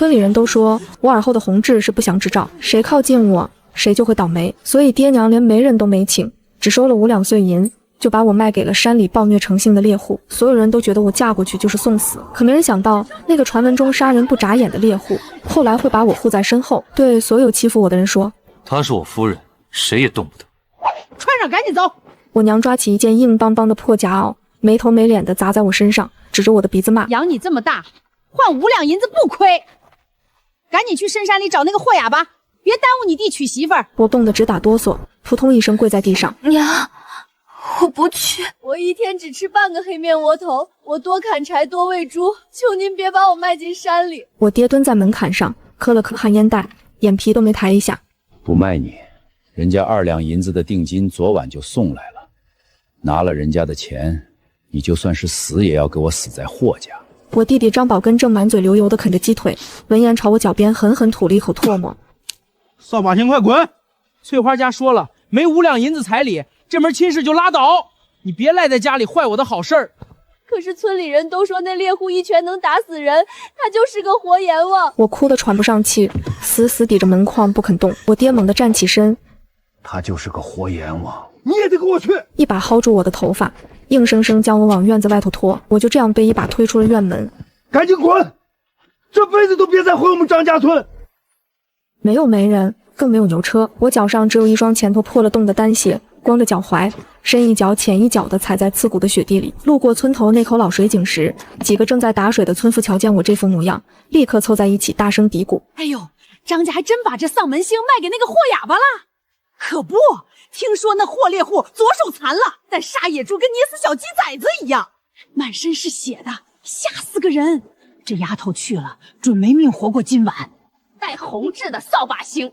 村里人都说我耳后的红痣是不祥之兆，谁靠近我谁就会倒霉，所以爹娘连媒人都没请，只收了5两碎银，就把我卖给了山里暴虐成性的猎户。所有人都觉得我嫁过去就是送死，可没人想到那个传闻中杀人不眨眼的猎户，后来会把我护在身后，对所有欺负我的人说：她是我夫人，谁也动不得。穿上，赶紧走！我娘抓起一件硬邦邦的破夹袄，没头没脸的砸在我身上，指着我的鼻子骂：养你这么大，换5两银子不亏。赶紧去深山里找那个货哑巴，别耽误你弟娶媳妇儿。我冻得直打哆嗦，扑通一声跪在地上。娘，我不去。我一天只吃半个黑面窝头，我多砍柴多喂猪，求您别把我卖进山里。我爹蹲在门槛上，磕了磕旱烟袋，眼皮都没抬一下。不卖你，人家2两银子的定金昨晚就送来了，拿了人家的钱，你就算是死也要给我死在霍家。我弟弟张宝根正满嘴流油的啃着鸡腿，闻言朝我脚边狠狠吐了一口唾沫。扫把星，快滚！翠花家说了，没5两银子彩礼，这门亲事就拉倒。你别赖在家里坏我的好事儿。可是村里人都说那猎户一拳能打死人，他就是个活阎王。我哭得喘不上气，死死抵着门框不肯动。我爹猛地站起身，他就是个活阎王，你也得跟我去！一把薅住我的头发，硬生生将我往院子外头拖。我就这样被一把推出了院门。赶紧滚！这辈子都别再回我们张家村！没有媒人，更没有牛车，我脚上只有一双前头破了洞的单鞋，光着脚踝，深一脚浅一脚地踩在刺骨的雪地里。路过村头那口老水井时，几个正在打水的村妇瞧见我这副模样，立刻凑在一起大声嘀咕：哎呦，张家还真把这丧门星卖给那个货哑巴了。可不，听说那货猎户左手残了，但杀野猪跟捏死小鸡崽子一样，满身是血的，吓死个人。这丫头去了，准没命活过今晚。带红痣的扫把星，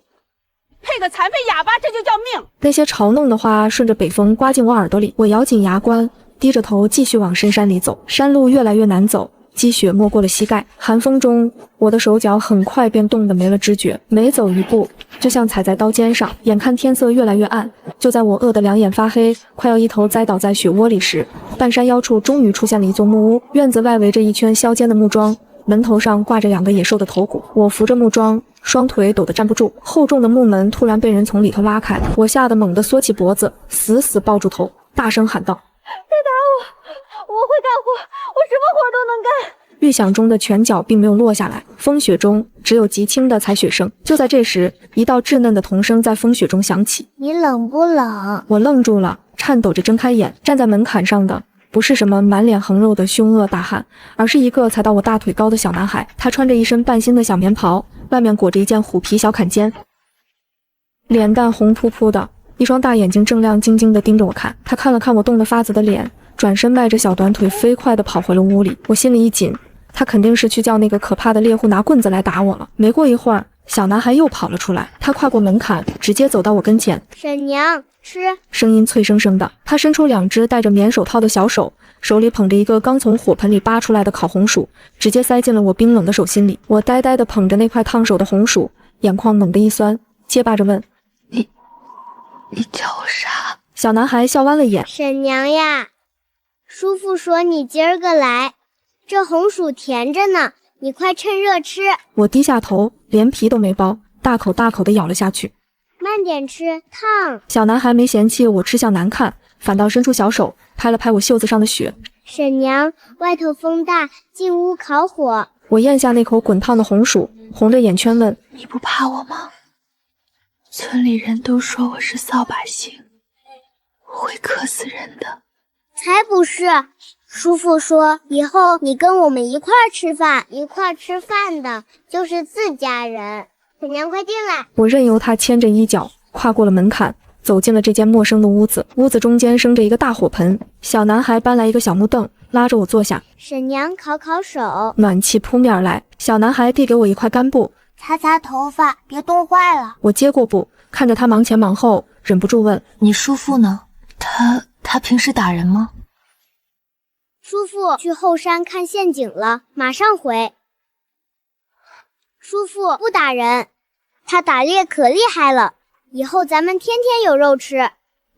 配个残废哑巴，这就叫命。那些嘲弄的话顺着北风刮进我耳朵里，我咬紧牙关，低着头继续往深山里走。山路越来越难走，积雪没过了膝盖，寒风中我的手脚很快便冻得没了知觉，每走一步就像踩在刀尖上。眼看天色越来越暗，就在我饿得两眼发黑，快要一头栽倒在雪窝里时，半山腰处终于出现了一座木屋，院子外围着一圈削尖的木桩，门头上挂着2个野兽的头骨。我扶着木桩，双腿抖得站不住，厚重的木门突然被人从里头拉开，我吓得猛地缩起脖子，死死抱住头，大声喊道：别打我，我会干活，我什么活都能干。预想中的拳脚并没有落下来，风雪中只有极轻的踩雪声。就在这时，一道稚嫩的童声在风雪中响起：你冷不冷？我愣住了，颤抖着睁开眼，站在门槛上的不是什么满脸横肉的凶恶大汉，而是一个才到我大腿高的小男孩。他穿着一身半新的小棉袍，外面裹着一件虎皮小坎肩，脸蛋红扑扑的，一双大眼睛正亮晶晶地盯着我看。他看了看我冻得发紫的脸，转身迈着小短腿飞快地跑回了屋里。我心里一紧，他肯定是去叫那个可怕的猎户拿棍子来打我了。没过一会儿，小男孩又跑了出来，他跨过门槛，直接走到我跟前。婶娘，吃。声音脆生生的，他伸出2只戴着棉手套的小手，手里捧着一个刚从火盆里扒出来的烤红薯，直接塞进了我冰冷的手心里。我呆呆地捧着那块烫手的红薯，眼眶猛地一酸，结巴着问：你叫我啥？小男孩笑弯了眼：婶娘呀，叔父说你今儿个来，这红薯甜着呢，你快趁热吃。我低下头，连皮都没剥，大口大口地咬了下去。慢点吃，烫。小男孩没嫌弃我吃相难看，反倒伸出小手拍了拍我袖子上的雪。婶娘，外头风大，进屋烤火。我咽下那口滚烫的红薯，红着眼圈问：你不怕我吗？村里人都说我是扫把星，会克死人的。才不是，叔父说以后你跟我们一块儿吃饭，一块儿吃饭的就是自家人。婶娘快进来。我任由他牵着衣角跨过了门槛，走进了这间陌生的屋子。屋子中间生着一个大火盆，小男孩搬来一个小木凳，拉着我坐下。婶娘烤烤手。暖气扑面而来，小男孩递给我一块干布，擦擦头发，别冻坏了。我接过布，看着他忙前忙后，忍不住问：你叔父呢？他平时打人吗？叔父去后山看陷阱了，马上回。叔父不打人，他打猎可厉害了，以后咱们天天有肉吃。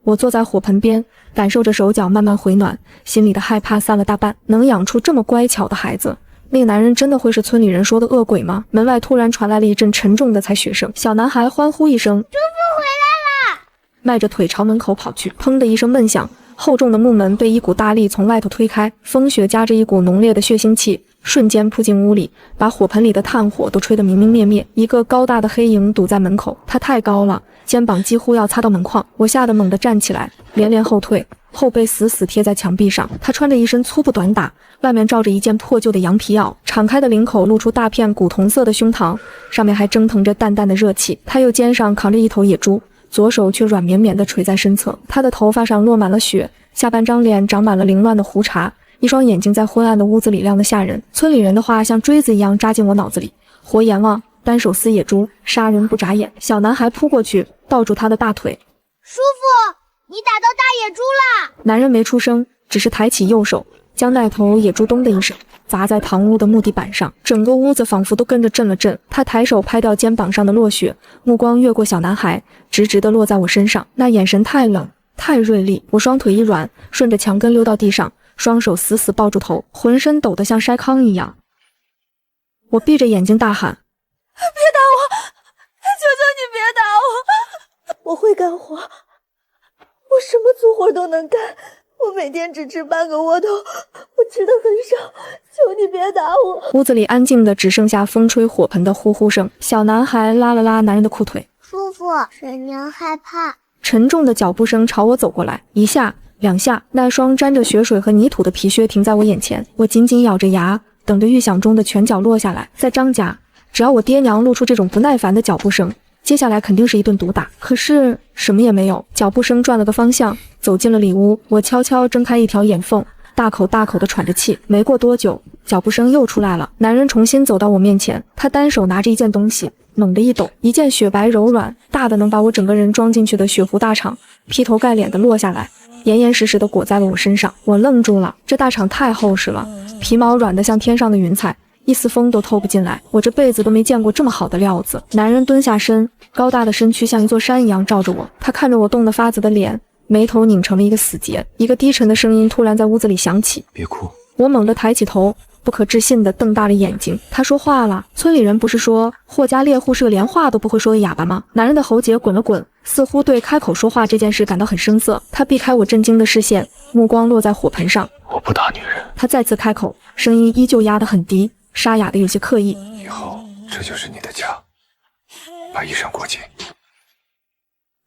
我坐在火盆边，感受着手脚慢慢回暖，心里的害怕散了大半。能养出这么乖巧的孩子，那个男人真的会是村里人说的恶鬼吗？门外突然传来了一阵沉重的踩血声，小男孩欢呼一声：“叔父回来了！”迈着腿朝门口跑去，砰的一声闷响，厚重的木门被一股大力从外头推开，风雪夹着一股浓烈的血腥气，瞬间扑进屋里，把火盆里的炭火都吹得明明灭灭。一个高大的黑影堵在门口，他太高了，肩膀几乎要擦到门框，我吓得猛地站起来，连连后退，后背死死贴在墙壁上。他穿着一身粗布短打，外面罩着一件破旧的羊皮袄，敞开的领口露出大片古铜色的胸膛，上面还蒸腾着淡淡的热气。他又肩上扛着一头野猪，左手却软绵绵地垂在身侧。他的头发上落满了雪，下半张脸长满了凌乱的胡茬，一双眼睛在昏暗的屋子里亮得吓人。村里人的话像锥子一样扎进我脑子里，活阎王，单手撕野猪，杀人不眨眼。小男孩扑过去抱住他的大腿：“叔父，你打到大野猪了！”男人没出声，只是抬起右手，将那头野猪咚的一声砸在堂屋的木地板上，整个屋子仿佛都跟着震了震。他抬手拍掉肩膀上的落雪，目光越过小男孩，直直地落在我身上，那眼神太冷太锐利。我双腿一软，顺着墙根溜到地上，双手死死抱住头，浑身抖得像筛糠一样。我闭着眼睛大喊：“别打我！求求你别打我！我会干活，我什么粗活都能干。我每天只吃半个窝头，我吃的很少，求你别打我。”屋子里安静的只剩下风吹火盆的呼呼声。小男孩拉了拉男人的裤腿：“叔父，婶娘害怕。”沉重的脚步声朝我走过来，一下两下，那双沾着血水和泥土的皮靴停在我眼前。我紧紧咬着牙，等着预想中的拳脚落下来。在张家，只要我爹娘露出这种不耐烦的脚步声，接下来肯定是一顿毒打。可是什么也没有，脚步声转了个方向，走进了里屋。我悄悄睁开一条眼缝，大口大口地喘着气。没过多久，脚步声又出来了，男人重新走到我面前，他单手拿着一件东西，猛地一抖，一件雪白柔软、大的能把我整个人装进去的雪狐大氅劈头盖脸的落下来，严严实实的裹在了我身上。我愣住了，这大氅太厚实了，皮毛软得像天上的云彩，一丝风都透不进来。我这辈子都没见过这么好的料子。男人蹲下身，高大的身躯像一座山一样罩着我，他看着我冻得发紫的脸，眉头拧成了一个死结。一个低沉的声音突然在屋子里响起：“别哭。”我猛地抬起头，不可置信地瞪大了眼睛。他说话了。村里人不是说霍家猎户是个连话都不会说的哑巴吗？男人的喉结滚了滚，似乎对开口说话这件事感到很生涩。他避开我震惊的视线，目光落在火盆上：“我不打女人。”他再次开口，声音依旧压得很低，沙哑的有些刻意：“以后这就是你的家，把衣裳裹紧。”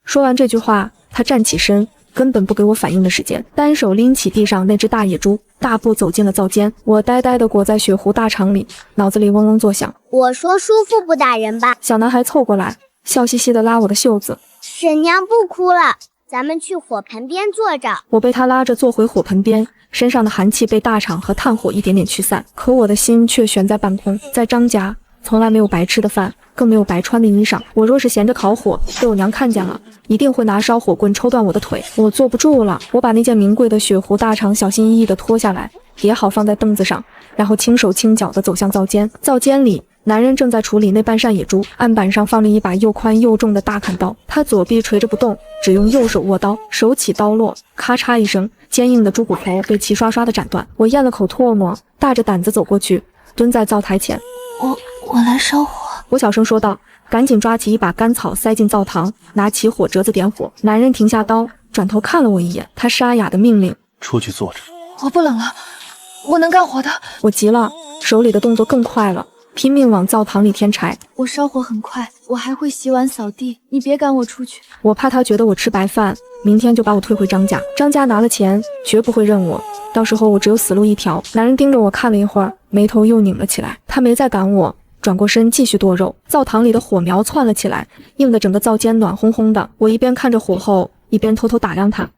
说完这句话，他站起身，根本不给我反应的时间，单手拎起地上那只大野猪，大步走进了灶间。我呆呆地裹在雪狐大氅里，脑子里嗡嗡作响。我说叔父不打人吧。小男孩凑过来，笑嘻嘻地拉我的袖子：“婶娘不哭了，咱们去火盆边坐着。”我被他拉着坐回火盆边，身上的寒气被大氅和炭火一点点驱散，可我的心却悬在半空。在张家，从来没有白吃的饭，更没有白穿的衣裳。我若是闲着烤火，被我娘看见了，一定会拿烧火棍抽断我的腿。我坐不住了，我把那件名贵的雪狐大氅小心翼翼地脱下来，叠好放在凳子上，然后轻手轻脚地走向灶间。灶间里，男人正在处理那半扇野猪，案板上放着一把又宽又重的大砍刀，他左臂垂着不动，只用右手握刀，手起刀落，咔嚓一声，坚硬的猪骨头被齐刷刷地斩断。我咽了口唾沫，大着胆子走过去，蹲在灶台前：“我来烧火。”我小声说道，赶紧抓起一把干草塞进灶膛，拿起火折子点火。男人停下刀，转头看了我一眼，他沙哑的命令：“出去坐着。”我不冷了，我能干活的。我急了，手里的动作更快了，拼命往灶膛里添柴。我烧火很快，我还会洗碗扫地，你别赶我出去。我怕他觉得我吃白饭，明天就把我退回张家。张家拿了钱，绝不会认我，到时候我只有死路一条。男人盯着我看了一会儿，眉头又拧了起来。他没再赶我，转过身继续剁肉。灶堂里的火苗窜了起来，映得整个灶间暖烘烘的。我一边看着火候，一边偷偷打量他。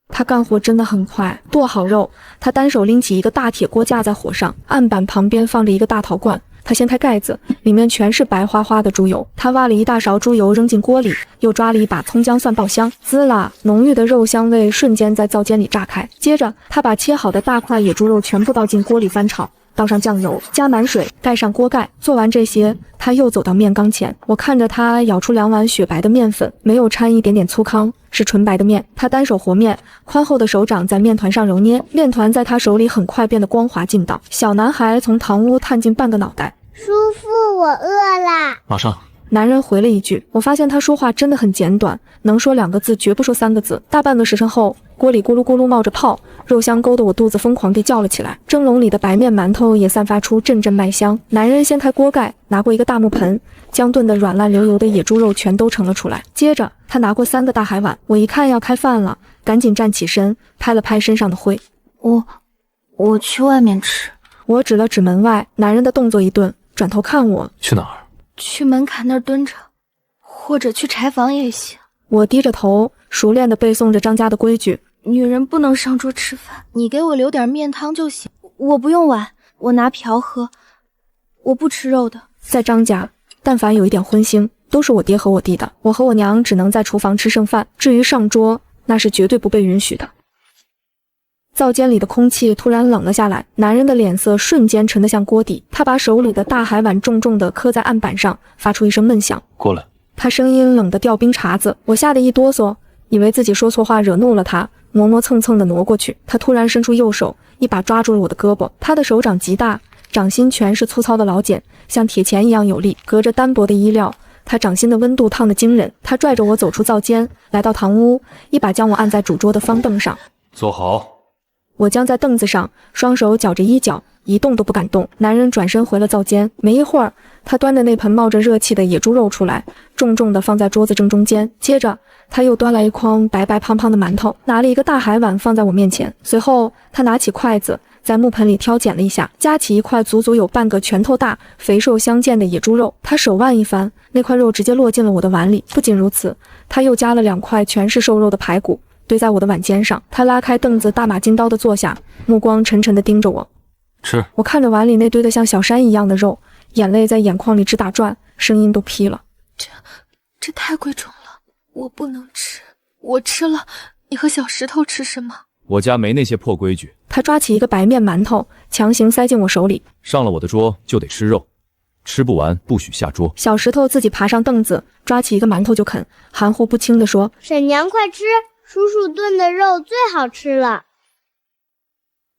他干活真的很快，剁好肉，他单手拎起一个大铁锅架在火上，案板旁边放着一个大陶罐。他掀开盖子，里面全是白花花的猪油。他挖了一大勺猪油扔进锅里，又抓了一把葱姜蒜爆香，滋啦，浓郁的肉香味瞬间在灶间里炸开。接着，他把切好的大块野猪肉全部倒进锅里翻炒，倒上酱油，加满水，盖上锅盖。做完这些，他又走到面缸前，我看着他舀出2碗雪白的面粉，没有掺一点点粗糠，是纯白的面。他单手和面，宽厚的手掌在面团上揉捏，面团在他手里很快变得光滑劲道。小男孩从堂屋探进半个脑袋，叔父，我饿啦。马上。男人回了一句，我发现他说话真的很简短，能说2个字，绝不说3个字。大半个时辰后，锅里咕噜咕噜冒着泡，肉香勾得我肚子疯狂地叫了起来。蒸笼里的白面馒头也散发出阵阵麦香。男人掀开锅盖，拿过一个大木盆，将炖得软烂流油的野猪肉全都盛了出来。接着他拿过3个大海碗，我一看要开饭了，赶紧站起身，拍了拍身上的灰。我去外面吃。我指了指门外，男人的动作一顿，转头看我，去哪儿？去门槛那儿蹲着，或者去柴房也行。我低着头，熟练地背诵着张家的规矩。女人不能上桌吃饭，你给我留点面汤就行。我不用碗，我拿瓢喝。我不吃肉的。在张家，但凡有一点荤腥，都是我爹和我弟的。我和我娘只能在厨房吃剩饭，至于上桌，那是绝对不被允许的。灶间里的空气突然冷了下来，男人的脸色瞬间沉得像锅底。他把手里的大海碗重重地磕在案板上，发出一声闷响。过来。他声音冷得掉冰碴子，我吓得一哆嗦，以为自己说错话惹怒了他，磨蹭蹭地挪过去。他突然伸出右手，一把抓住了我的胳膊。他的手掌极大，掌心全是粗糙的老茧，像铁钳一样有力。隔着单薄的衣料，他掌心的温度烫得惊人。他拽着我走出灶间，来到堂屋，一把将我按在主桌的方凳上。坐好。我僵在凳子上，双手绞着衣角，一动都不敢动。男人转身回了灶间，没一会儿，他端着那盆冒着热气的野猪肉出来，重重地放在桌子正中间。接着，他又端来一筐白白胖胖的馒头，拿了一个大海碗放在我面前。随后，他拿起筷子，在木盆里挑拣了一下，夹起一块足足有半个拳头大、肥瘦相间的野猪肉。他手腕一翻，那块肉直接落进了我的碗里。不仅如此，他又夹了2块全是瘦肉的排骨，堆在我的碗尖上。他拉开凳子，大马金刀地坐下，目光沉沉地盯着我。吃。我看着碗里那堆得像小山一样的肉，眼泪在眼眶里直打转，声音都劈了。这太贵重了，我不能吃。我吃了，你和小石头吃什么？我家没那些破规矩。他抓起一个白面馒头，强行塞进我手里。上了我的桌就得吃肉，吃不完不许下桌。小石头自己爬上凳子，抓起一个馒头就啃，含糊不清地说：“婶娘快吃，叔叔炖的肉最好吃了。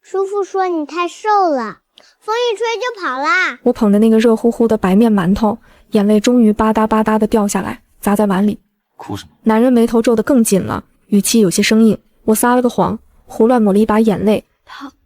叔父说你太瘦了，风一吹就跑啦。”我捧着那个热乎乎的白面馒头，眼泪终于吧嗒吧嗒地掉下来，砸在碗里。哭什么？男人眉头皱得更紧了，语气有些生硬。我撒了个谎，胡乱抹了一把眼泪，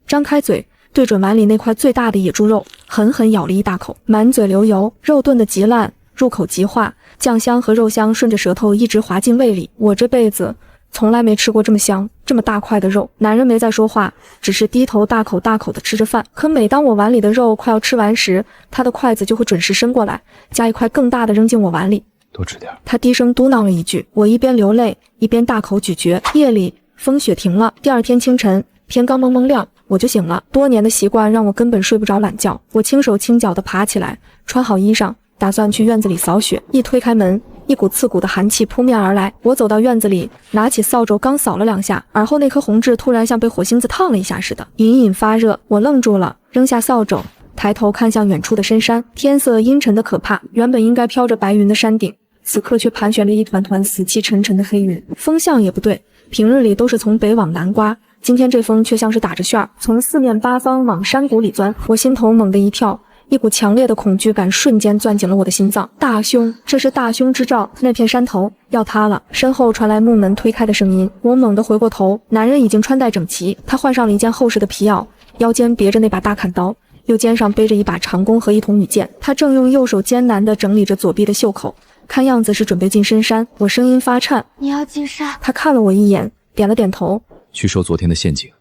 张开嘴对准碗里那块最大的野猪肉，狠狠咬了一大口，满嘴流油，肉炖得极烂，入口即化，酱香和肉香顺着舌头一直滑进胃里。我这辈子从来没吃过这么香、这么大块的肉。男人没再说话，只是低头大口大口地吃着饭。可每当我碗里的肉快要吃完时，他的筷子就会准时伸过来，夹一块更大的扔进我碗里。多吃点。他低声嘟囔了一句，我一边流泪一边大口咀嚼。夜里风雪停了，第二天清晨天刚蒙蒙亮，我就醒了。多年的习惯让我根本睡不着懒觉。我轻手轻脚地爬起来，穿好衣裳，打算去院子里扫雪。一推开门，一股刺骨的寒气扑面而来。我走到院子里，拿起扫帚刚扫了2下，而后那颗红痣突然像被火星子烫了一下似的，隐隐发热。我愣住了，扔下扫帚，抬头看向远处的深山。天色阴沉的可怕，原本应该飘着白云的山顶，此刻却盘旋着一团团死气沉沉的黑云。风向也不对，平日里都是从北往南刮，今天这风却像是打着旋儿，从4面8方往山谷里钻。我心头猛地一跳，一股强烈的恐惧感瞬间攥紧了我的心脏。大凶，这是大凶之兆，那片山头要塌了。身后传来木门推开的声音，我猛地回过头，男人已经穿戴整齐，他换上了一件厚实的皮袄，腰间别着那把大砍刀，右肩上背着一把长弓和一筒羽箭。他正用右手艰难地整理着左臂的袖口，看样子是准备进深山。我声音发颤：“你要进山？”他看了我一眼，点了点头。去收昨天的陷阱，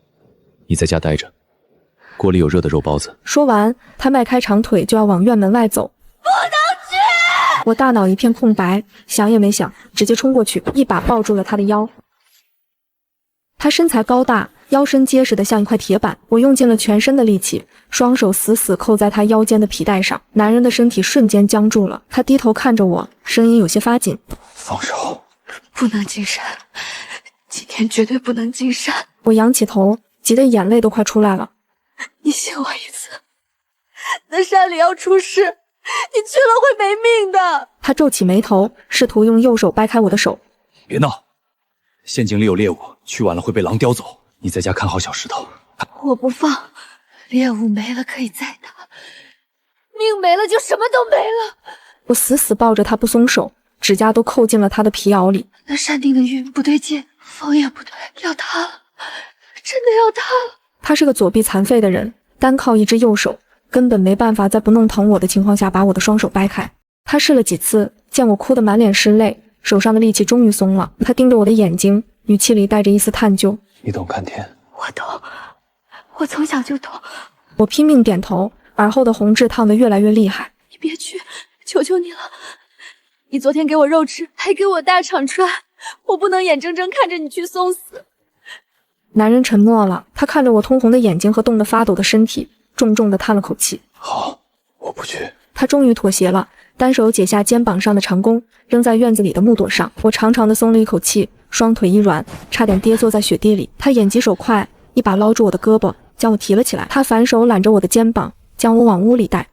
你在家待着，锅里有热的肉包子。说完，他迈开长腿就要往院门外走。不能去！我大脑一片空白，想也没想，直接冲过去，一把抱住了他的腰。他身材高大，腰身结实的像一块铁板，我用尽了全身的力气，双手死死扣在他腰间的皮带上。男人的身体瞬间僵住了，他低头看着我，声音有些发紧：“放手！不能进山，今天绝对不能进山！”我仰起头，急得眼泪都快出来了。你信我一次，那山里要出事，你去了会没命的。他皱起眉头，试图用右手掰开我的手。别闹，陷阱里有猎物，去晚了会被狼叼走。你在家看好小石头。我不放，猎物没了可以再打，命没了就什么都没了。我死死抱着他不松手，指甲都扣进了他的皮袄里。那山顶的云不对劲，风也不对，要塌了，真的要塌了。他是个左臂残废的人，单靠一只右手，根本没办法在不弄疼我的情况下把我的双手掰开。他试了几次，见我哭得满脸是泪，手上的力气终于松了。他盯着我的眼睛，语气里带着一丝探究。你懂看天？我懂，我从小就懂。我拼命点头，耳后的红痣烫得越来越厉害。你别去，求求你了！你昨天给我肉吃，还给我大厂穿，我不能眼睁睁看着你去送死。男人沉默了，他看着我通红的眼睛和冻得发抖的身体，重重地叹了口气。好，我不去。他终于妥协了，单手解下肩膀上的长弓，扔在院子里的木垛上。我长长的松了一口气，双腿一软，差点跌坐在雪地里。他眼疾手快，一把捞住我的胳膊，将我提了起来。他反手揽着我的肩膀，将我往屋里带。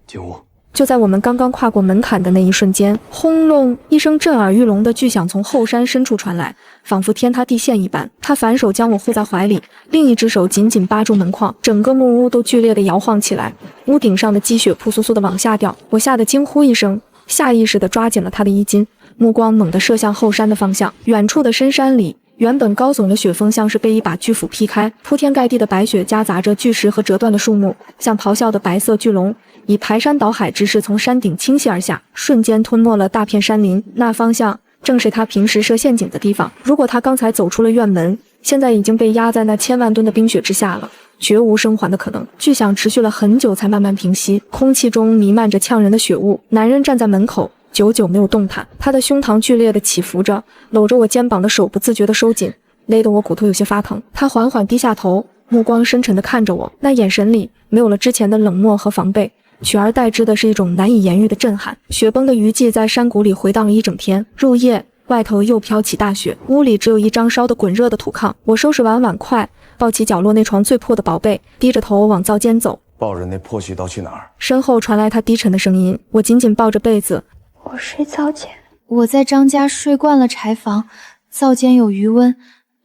进屋。就在我们刚刚跨过门槛的那一瞬间，轰隆一声震耳欲聋的巨响从后山深处传来，仿佛天塌地陷一般。他反手将我护在怀里，另一只手紧紧扒住门框，整个木屋都剧烈地摇晃起来，屋顶上的积雪扑簌簌地往下掉。我吓得惊呼一声，下意识地抓紧了他的衣襟，目光猛地射向后山的方向。远处的深山里，原本高耸的雪峰像是被一把巨斧劈开，铺天盖地的白雪夹杂着巨石和折断的树木，像咆哮的白色巨龙，以排山倒海之势从山顶倾泻而下，瞬间吞没了大片山林。那方向正是他平时设陷阱的地方。如果他刚才走出了院门，现在已经被压在那千万吨的冰雪之下了，绝无生还的可能。巨响持续了很久才慢慢平息，空气中弥漫着呛人的雪雾。男人站在门口，久久没有动弹，他的胸膛剧烈地起伏着，搂着我肩膀的手不自觉地收紧，勒得我骨头有些发疼。他缓缓低下头，目光深沉地看着我，那眼神里没有了之前的冷漠和防备，取而代之的是一种难以言喻的震撼。雪崩的余迹在山谷里回荡了一整天，入夜，外头又飘起大雪，屋里只有一张烧得滚热的土炕。我收拾完碗筷，抱起角落那床最破的宝贝，低着头往灶间走。抱着那破絮刀去哪儿？身后传来他低沉的声音，我紧紧抱着被子。我睡灶间。我在张家睡惯了柴房，灶间有余温，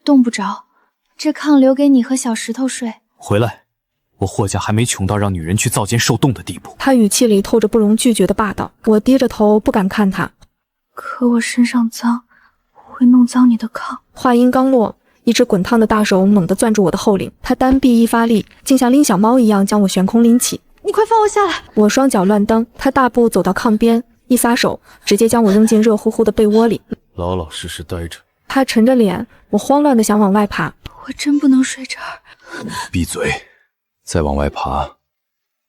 冻不着。这炕留给你和小石头睡。回来，我霍家还没穷到让女人去灶间受冻的地步。他语气里透着不容拒绝的霸道。我低着头不敢看他。可我身上脏，我会弄脏你的炕。话音刚落，一只滚烫的大手猛地攥住我的后领，他单臂一发力，竟像拎小猫一样将我悬空拎起。你快放我下来！我双脚乱蹬，他大步走到炕边，一撒手，直接将我扔进热乎乎的被窝里。老老实实待着。他沉着脸，我慌乱地想往外爬。我真不能睡这儿。闭嘴！再往外爬，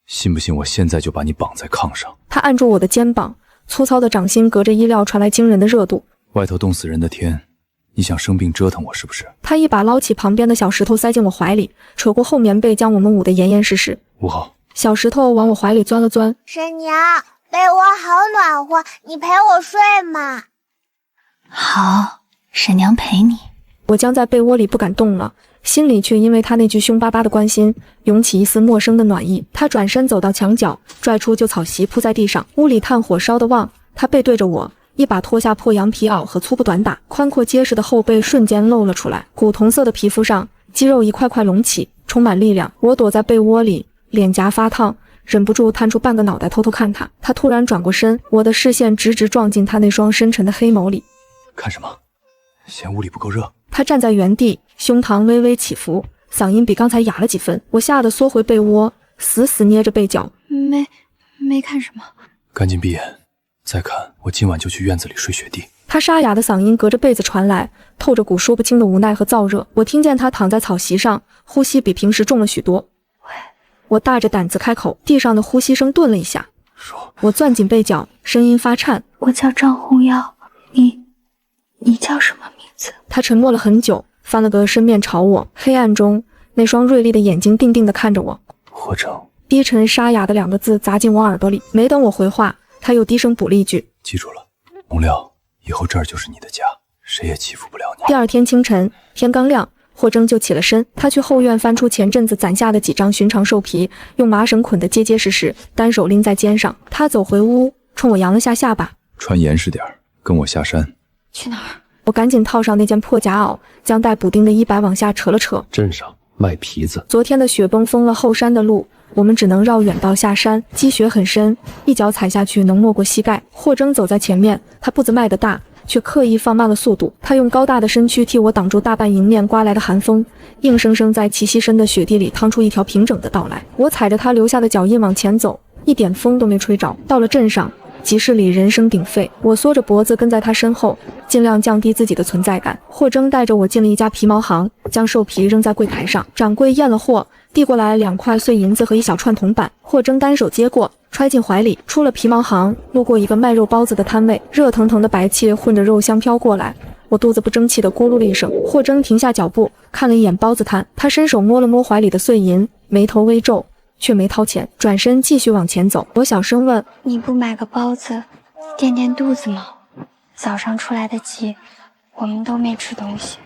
信不信我现在就把你绑在炕上？他按住我的肩膀，粗糙的掌心隔着衣料传来惊人的热度。外头冻死人的天，你想生病折腾我是不是？他一把捞起旁边的小石头塞进我怀里，扯过厚棉被将我们捂得严严实实。捂好。小石头往我怀里钻了钻。婶娘，被窝好暖和，你陪我睡嘛。好，婶娘陪你。我僵在被窝里不敢动了，心里却因为他那句凶巴巴的关心涌起一丝陌生的暖意。他转身走到墙角，拽出旧草席铺在地上。屋里炭火烧得旺，他背对着我，一把脱下破羊皮袄和粗布短打，宽阔结实的后背瞬间露了出来，古铜色的皮肤上肌肉一块块隆起，充满力量。我躲在被窝里，脸颊发烫，忍不住探出半个脑袋偷偷看他。他突然转过身，我的视线直直撞进他那双深沉的黑眸里。看什么？嫌屋里不够热？他站在原地，胸膛微微起伏，嗓音比刚才哑了几分。我吓得缩回被窝，死死捏着被角。没看什么。赶紧闭眼，再看我今晚就去院子里睡雪地。他沙哑的嗓音隔着被子传来，透着股说不清的无奈和燥热。我听见他躺在草席上，呼吸比平时重了许多。我大着胆子开口，地上的呼吸声顿了一下。说。我攥紧被角，声音发颤。我叫张红瑶，你叫什么名字？他沉默了很久，翻了个身面朝我，黑暗中那双锐利的眼睛定定地看着我。霍成。低沉沙哑的两个字砸进我耳朵里。没等我回话，他又低声补了一句：记住了，红料，以后这儿就是你的家，谁也欺负不了你。第二天清晨，天刚亮，霍征就起了身，他去后院翻出前阵子攒下的几张寻常兽皮，用麻绳捆得结结实实，单手拎在肩上。他走回屋，冲我扬了下下巴，穿严实点，跟我下山。去哪儿？我赶紧套上那件破夹袄，将带补丁的衣摆往下扯了扯。镇上卖皮子。昨天的雪崩封了后山的路，我们只能绕远道下山，积雪很深，一脚踩下去能没过膝盖。霍征走在前面，他步子迈得大，却刻意放慢了速度。他用高大的身躯替我挡住大半迎面刮来的寒风，硬生生在齐膝深的雪地里趟出一条平整的道来。我踩着他留下的脚印往前走，一点风都没吹着。到了镇上，集市里人声鼎沸，我缩着脖子跟在他身后，尽量降低自己的存在感。霍征带着我进了一家皮毛行，将兽皮扔在柜台上，掌柜验了货，递过来2块碎银子和一小串铜板。霍征单手接过，揣进怀里。出了皮毛行，路过一个卖肉包子的摊位，热腾腾的白气混着肉香飘过来，我肚子不争气的咕噜了一声。霍征停下脚步，看了一眼包子摊，他伸手摸了摸怀里的碎银，眉头微皱，却没掏钱，转身继续往前走。我小声问：“你不买个包子垫垫肚子吗？早上出来的急，我们都没吃东西。”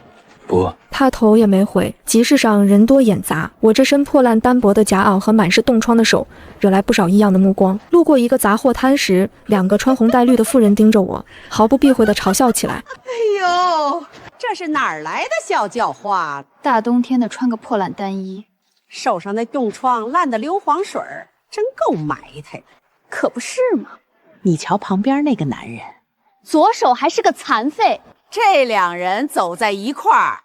不，他头也没回。集市上人多眼杂，我这身破烂单薄的夹袄和满是冻疮的手，惹来不少异样的目光。路过一个杂货摊时，2个穿红带绿的妇人盯着我，毫不避讳地嘲笑起来。哎呦，这是哪儿来的小叫花？大冬天的穿个破烂单衣，手上那冻疮烂得硫磺水儿，真够埋汰的。可不是吗？你瞧旁边那个男人，左手还是个残废，这2人走在一块儿，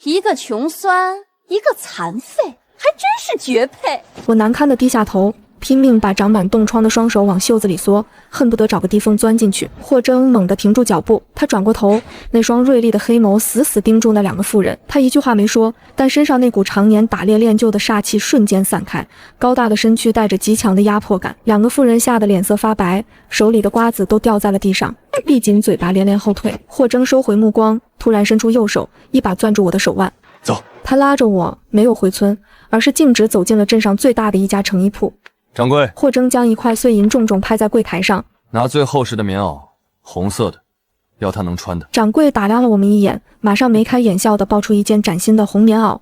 一个穷酸，一个残废，还真是绝配。我难堪地低下头，拼命把长满冻疮的双手往袖子里缩，恨不得找个地缝钻进去。霍征猛地停住脚步，他转过头，那双锐利的黑眸死死盯住那2个妇人。他一句话没说，但身上那股常年打猎练就的煞气瞬间散开，高大的身躯带着极强的压迫感。2个妇人吓得脸色发白，手里的瓜子都掉在了地上，闭紧嘴巴连连后退。霍征收回目光，突然伸出右手，一把攥住我的手腕。走。他拉着我没有回村，而是径直走进了镇上最大的一家成衣铺。掌柜，霍征将1块碎银重重拍在柜台上，拿最厚实的棉袄，红色的，要他能穿的。掌柜打量了我们一眼，马上眉开眼笑地抱出一件崭新的红棉袄。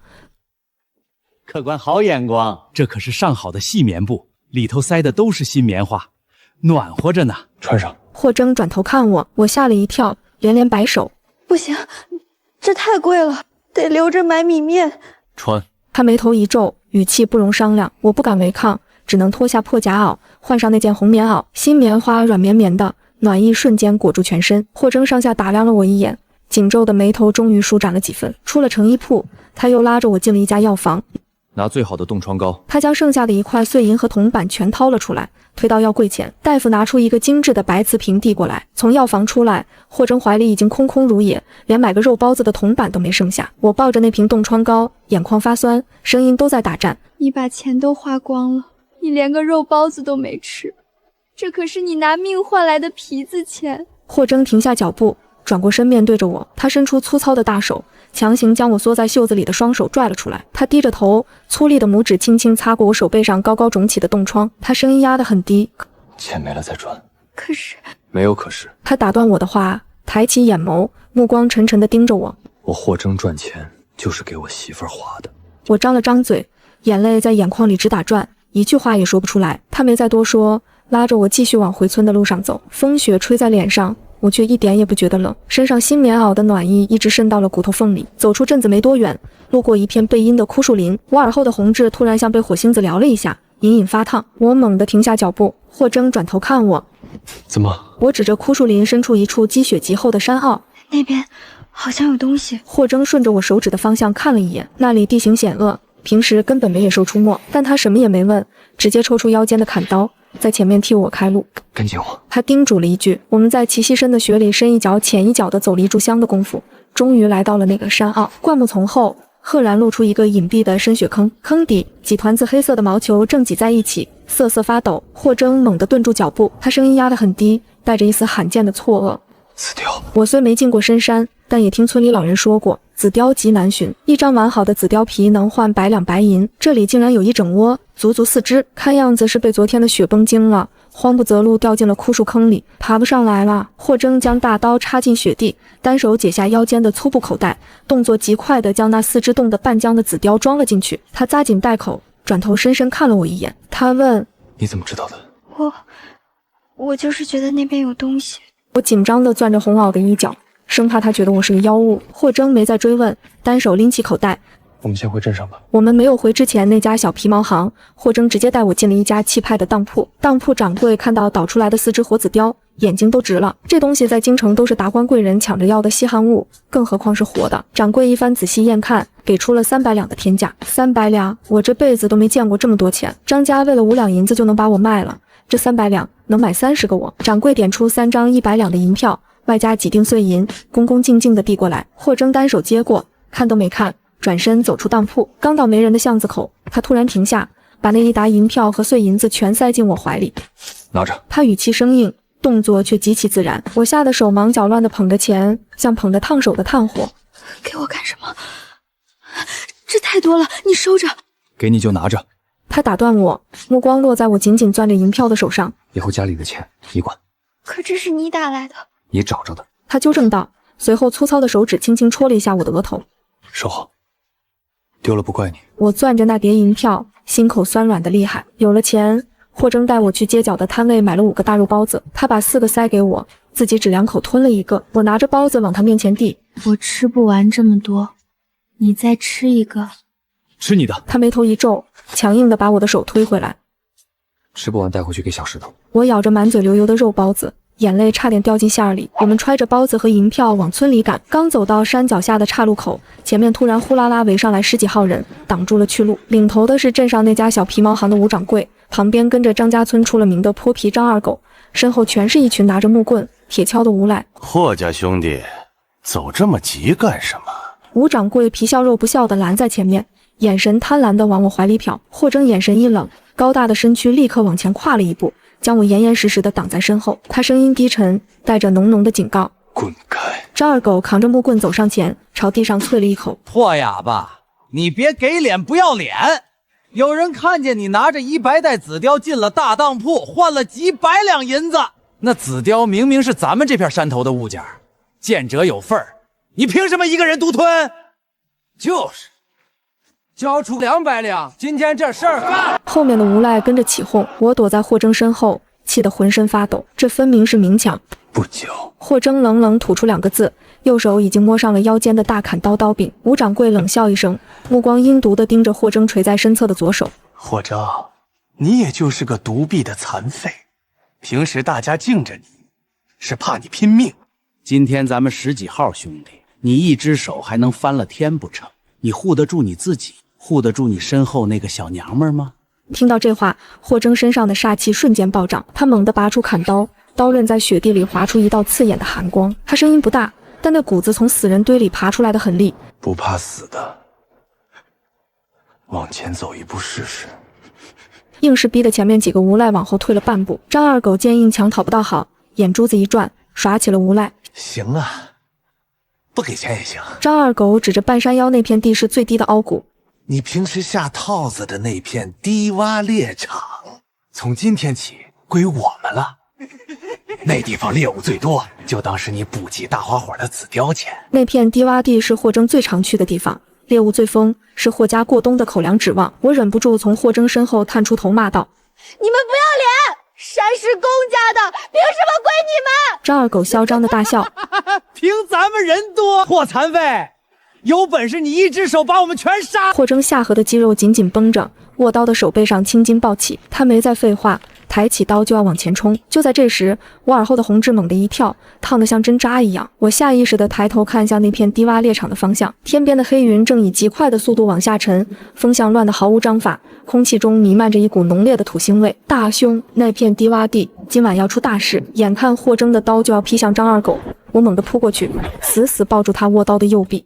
客官好眼光，这可是上好的细棉布，里头塞的都是新棉花，暖和着呢。穿上。霍征转头看我，我吓了一跳，连连摆手。不行，这太贵了，得留着买米面。穿。他眉头一皱，语气不容商量。我不敢违抗，只能脱下破夹袄，换上那件红棉袄。新棉花软绵绵的，暖意瞬间裹住全身。霍征上下打量了我一眼，紧皱的眉头终于舒展了几分。出了成衣铺，他又拉着我进了一家药房，拿最好的冻疮膏。他将剩下的1块碎银和铜板全掏了出来，推到药柜前。大夫拿出一个精致的白瓷瓶递过来。从药房出来，霍征怀里已经空空如也，连买个肉包子的铜板都没剩下。我抱着那瓶冻疮膏，眼眶发酸，声音都在打颤。你把钱都花光了，你连个肉包子都没吃，这可是你拿命换来的皮子钱。霍征停下脚步，转过身面对着我，他伸出粗糙的大手，强行将我缩在袖子里的双手拽了出来。他低着头，粗粝的拇指轻轻擦过我手背上高高肿起的冻疮，他声音压得很低：钱没了再赚。可是没有可是。他打断我的话，抬起眼眸，目光沉沉地盯着我。我霍征赚钱就是给我媳妇儿花的。我张了张嘴，眼泪在眼眶里直打转，一句话也说不出来。他没再多说，拉着我继续往回村的路上走。风雪吹在脸上，我却一点也不觉得冷，身上新棉袄的暖意一直渗到了骨头缝里。走出镇子没多远，路过一片背阴的枯树林，我耳后的红痣突然像被火星子燎了一下，隐隐发烫。我猛地停下脚步，霍征转头看我。怎么？我指着枯树林深处一处积雪极厚的山坳，那边好像有东西。霍征顺着我手指的方向看了一眼，那里地形险恶，平时根本没野兽出没，但他什么也没问，直接抽出腰间的砍刀，在前面替我开路。跟紧我。他叮嘱了一句。我们在齐膝深的雪里深一脚浅一脚的走了一炷香的功夫，终于来到了那个山坳。灌木丛后赫然露出一个隐蔽的深雪坑，坑底几团子黑色的毛球正挤在一起，瑟瑟发抖。霍征猛地顿住脚步，他声音压得很低，带着一丝罕见的错愕。紫貂。我虽没进过深山，但也听村里老人说过，紫貂极难寻，一张完好的紫貂皮能换100两白银，这里竟然有一整窝，足足4只，看样子是被昨天的雪崩惊了。慌不择路掉进了枯树坑里，爬不上来了。霍征将大刀插进雪地，单手解下腰间的粗布口袋，动作极快地将那4只冻得半僵的紫貂装了进去。他扎紧袋口，转头深深看了我一眼。他问：你怎么知道的？我就是觉得那边有东西。我紧张地攥着红袄的衣角，生怕他觉得我是个妖物。霍征没再追问，单手拎起口袋。我们先回镇上吧。我们没有回之前那家小皮毛行，霍征直接带我进了一家气派的当铺。当铺掌柜看到倒出来的4只活紫貂，眼睛都直了。这东西在京城都是达官贵人抢着要的稀罕物，更何况是活的。掌柜一番仔细验看，给出了300两的天价。300两，我这辈子都没见过这么多钱。张家为了5两银子就能把我卖了，这300两能买30个我。掌柜点出3张100两的银票，外加几锭碎银，恭恭敬敬地递过来。霍征单手接过，看都没看，转身走出当铺。刚到没人的巷子口，他突然停下，把那一沓银票和碎银子全塞进我怀里。拿着。他语气生硬，动作却极其自然。我吓得手忙脚乱地捧着钱，像捧着烫手的炭火。给我干什么？这太多了，你收着。给你就拿着。他打断我，目光落在我紧紧攥着银票的手上。以后家里的钱你管。可这是你打来的。你找着的。他纠正道，随后粗糙的手指轻轻戳了一下我的额头。收好，丢了不怪你。我攥着那叠银票，心口酸软的厉害。有了钱，霍征带我去街角的摊位买了5个大肉包子，他把4个塞给我，自己只2口吞了1个。我拿着包子往他面前递，我吃不完这么多，你再吃一个。吃你的。他眉头一皱，强硬地把我的手推回来。吃不完带回去给小石头。我咬着满嘴流油的肉包子，眼泪差点掉进馅儿里。我们揣着包子和银票往村里赶，刚走到山脚下的岔路口，前面突然呼啦啦围上来10几号人，挡住了去路。领头的是镇上那家小皮毛行的吴掌柜，旁边跟着张家村出了名的泼皮张二狗，身后全是一群拿着木棍、铁锹的无赖。霍家兄弟，走这么急干什么？吴掌柜皮笑肉不笑地拦在前面，眼神贪婪地往我怀里瞟。霍征眼神一冷，高大的身躯立刻往前跨了一步，将我严严实实地挡在身后。他声音低沉，带着浓浓的警告：滚开！张二狗扛着木棍走上前，朝地上啐了一口：破哑巴，你别给脸不要脸！有人看见你拿着100袋紫貂进了大当铺，换了几百两银子。那紫貂明明是咱们这片山头的物件，见者有份儿，你凭什么一个人独吞？就是，交出200两，今天这事儿干。后面的无赖跟着起哄，我躲在霍征身后，气得浑身发抖。这分明是明抢。不交。霍征冷冷吐出2个字，右手已经摸上了腰间的大砍刀刀柄。吴掌柜冷笑一声，目光阴毒地盯着霍征垂在身侧的左手。霍征，你也就是个独臂的残废，平时大家敬着你，是怕你拼命。今天咱们10几号兄弟，你一只手还能翻了天不成？你护得住你自己，护得住你身后那个小娘们吗？听到这话，霍征身上的煞气瞬间暴涨，他猛地拔出砍刀，刀刃在雪地里划出一道刺眼的寒光。他声音不大，但那股子从死人堆里爬出来的狠力。不怕死的，往前走一步试试。硬是逼得前面几个无赖往后退了半步。张二狗见硬抢讨不到好，眼珠子一转，耍起了无赖。行啊，不给钱也行。张二狗指着半山腰那片地势最低的凹谷，你平时下套子的那片低洼猎场，从今天起归我们了。那地方猎物最多，就当是你补给大花伙的紫貂钱。那片低洼地是霍征最常去的地方，猎物最丰，是霍家过冬的口粮指望。我忍不住从霍征身后探出头骂道：你们不要脸！山是公家的，凭什么归你们？张二狗嚣张的大笑：凭咱们人多，霍残废，有本事你一只手把我们全杀！霍征下颌的肌肉紧紧绷着，握刀的手背上青筋暴起，他没再废话，抬起刀就要往前冲。就在这时，我耳后的红痣猛地一跳，烫得像针扎一样。我下意识地抬头看向那片低洼猎场的方向，天边的黑云正以极快的速度往下沉，风向乱得毫无章法，空气中弥漫着一股浓烈的土腥味。大兄，那片低洼地今晚要出大事！眼看霍征的刀就要劈向张二狗，我猛地扑过去，死死抱住他握刀的右臂。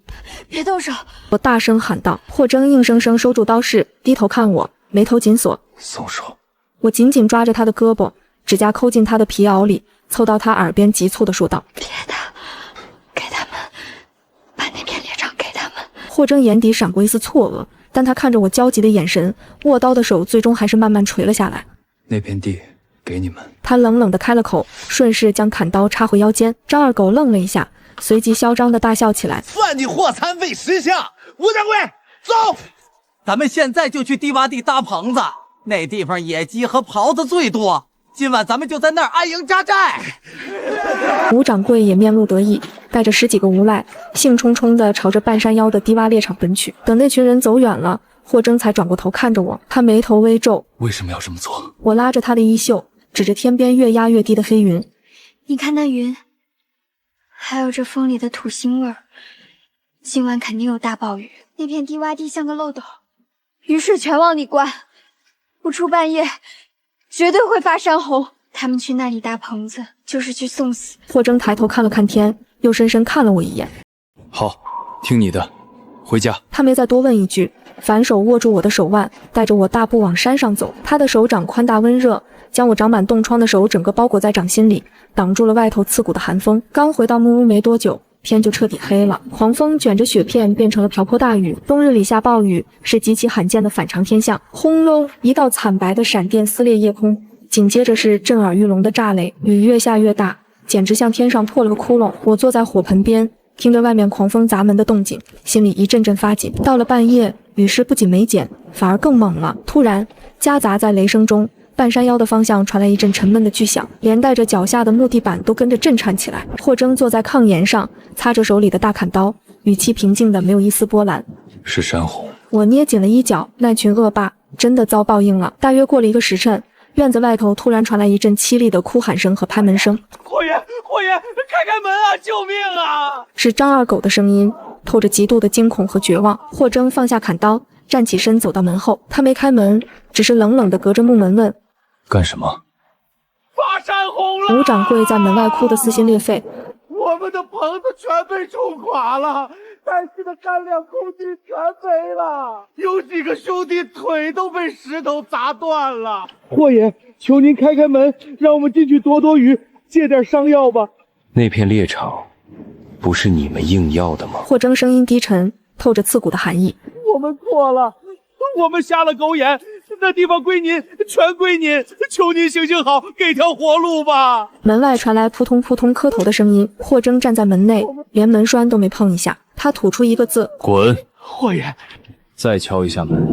别动手！我大声喊道。霍征硬生生收住刀势，低头看我，眉头紧锁。松手！我紧紧抓着他的胳膊，指甲抠进他的皮袄里，凑到他耳边急促地说道：别的，给他们，把那片猎场给他们。霍征眼底闪过一丝错愕，但他看着我焦急的眼神，握刀的手最终还是慢慢垂了下来。那片地给你们。他冷冷地开了口，顺势将砍刀插回腰间。张二狗愣了一下，随即嚣张地大笑起来。算你货残废识相！吴掌柜，走！咱们现在就去低洼地搭棚子，那地方野鸡和狍子最多。今晚咱们就在那儿安营扎寨。吴掌柜也面露得意，带着10几个无赖，兴冲冲地朝着半山腰的低洼猎场奔去。等那群人走远了，霍征才转过头看着我，他眉头微皱。为什么要这么做？我拉着他的衣袖，指着天边越压越低的黑云。你看那云，还有这风里的土腥味儿，今晚肯定有大暴雨。那片低洼地像个漏斗，雨水全往里灌，不出半夜绝对会发山洪。他们去那里搭棚子，就是去送死。霍征抬头看了看天，又深深看了我一眼。好，听你的，回家。他没再多问一句，反手握住我的手腕，带着我大步往山上走。他的手掌宽大温热，将我长满冻疮的手整个包裹在掌心里，挡住了外头刺骨的寒风。刚回到木屋没多久，天就彻底黑了，狂风卷着雪片变成了瓢泼大雨。冬日里下暴雨是极其罕见的反常天象。轰隆，一道惨白的闪电撕裂夜空，紧接着是震耳欲聋的炸雷。雨越下越大，简直像天上破了个窟窿。我坐在火盆边，听着外面狂风砸门的动静，心里一阵阵发紧。到了半夜，雨势不仅没减，反而更猛了。突然，夹杂在雷声中，半山腰的方向传来一阵沉闷的巨响，连带着脚下的木地板都跟着震颤起来。霍征坐在炕沿上，擦着手里的大砍刀，语气平静的没有一丝波澜。是山洪。我捏紧了衣角，那群恶霸真的遭报应了。大约过了1个时辰，院子外头突然传来一阵凄厉的哭喊声和拍门声。霍爷，开门啊！救命啊！是张二狗的声音，透着极度的惊恐和绝望。霍征放下砍刀，站起身走到门后。他没开门，只是冷冷地隔着木门问：干什么？发山洪了！吴掌柜在门外哭得撕心裂肺。我们的棚子全被冲垮了，带去的干粮、空气全没了，有几个兄弟腿都被石头砸断了。霍爷，求您开门，让我们进去躲躲雨，借点伤药吧。那片猎场不是你们硬要的吗？霍征声音低沉，透着刺骨的寒意。我们错了，我们瞎了狗眼，那地方归您，全归您，求您行行好，给条活路吧。门外传来扑通扑通磕头的声音。霍征站在门内，连门栓都没碰一下，他吐出一个字：滚。霍爷，再敲一下门，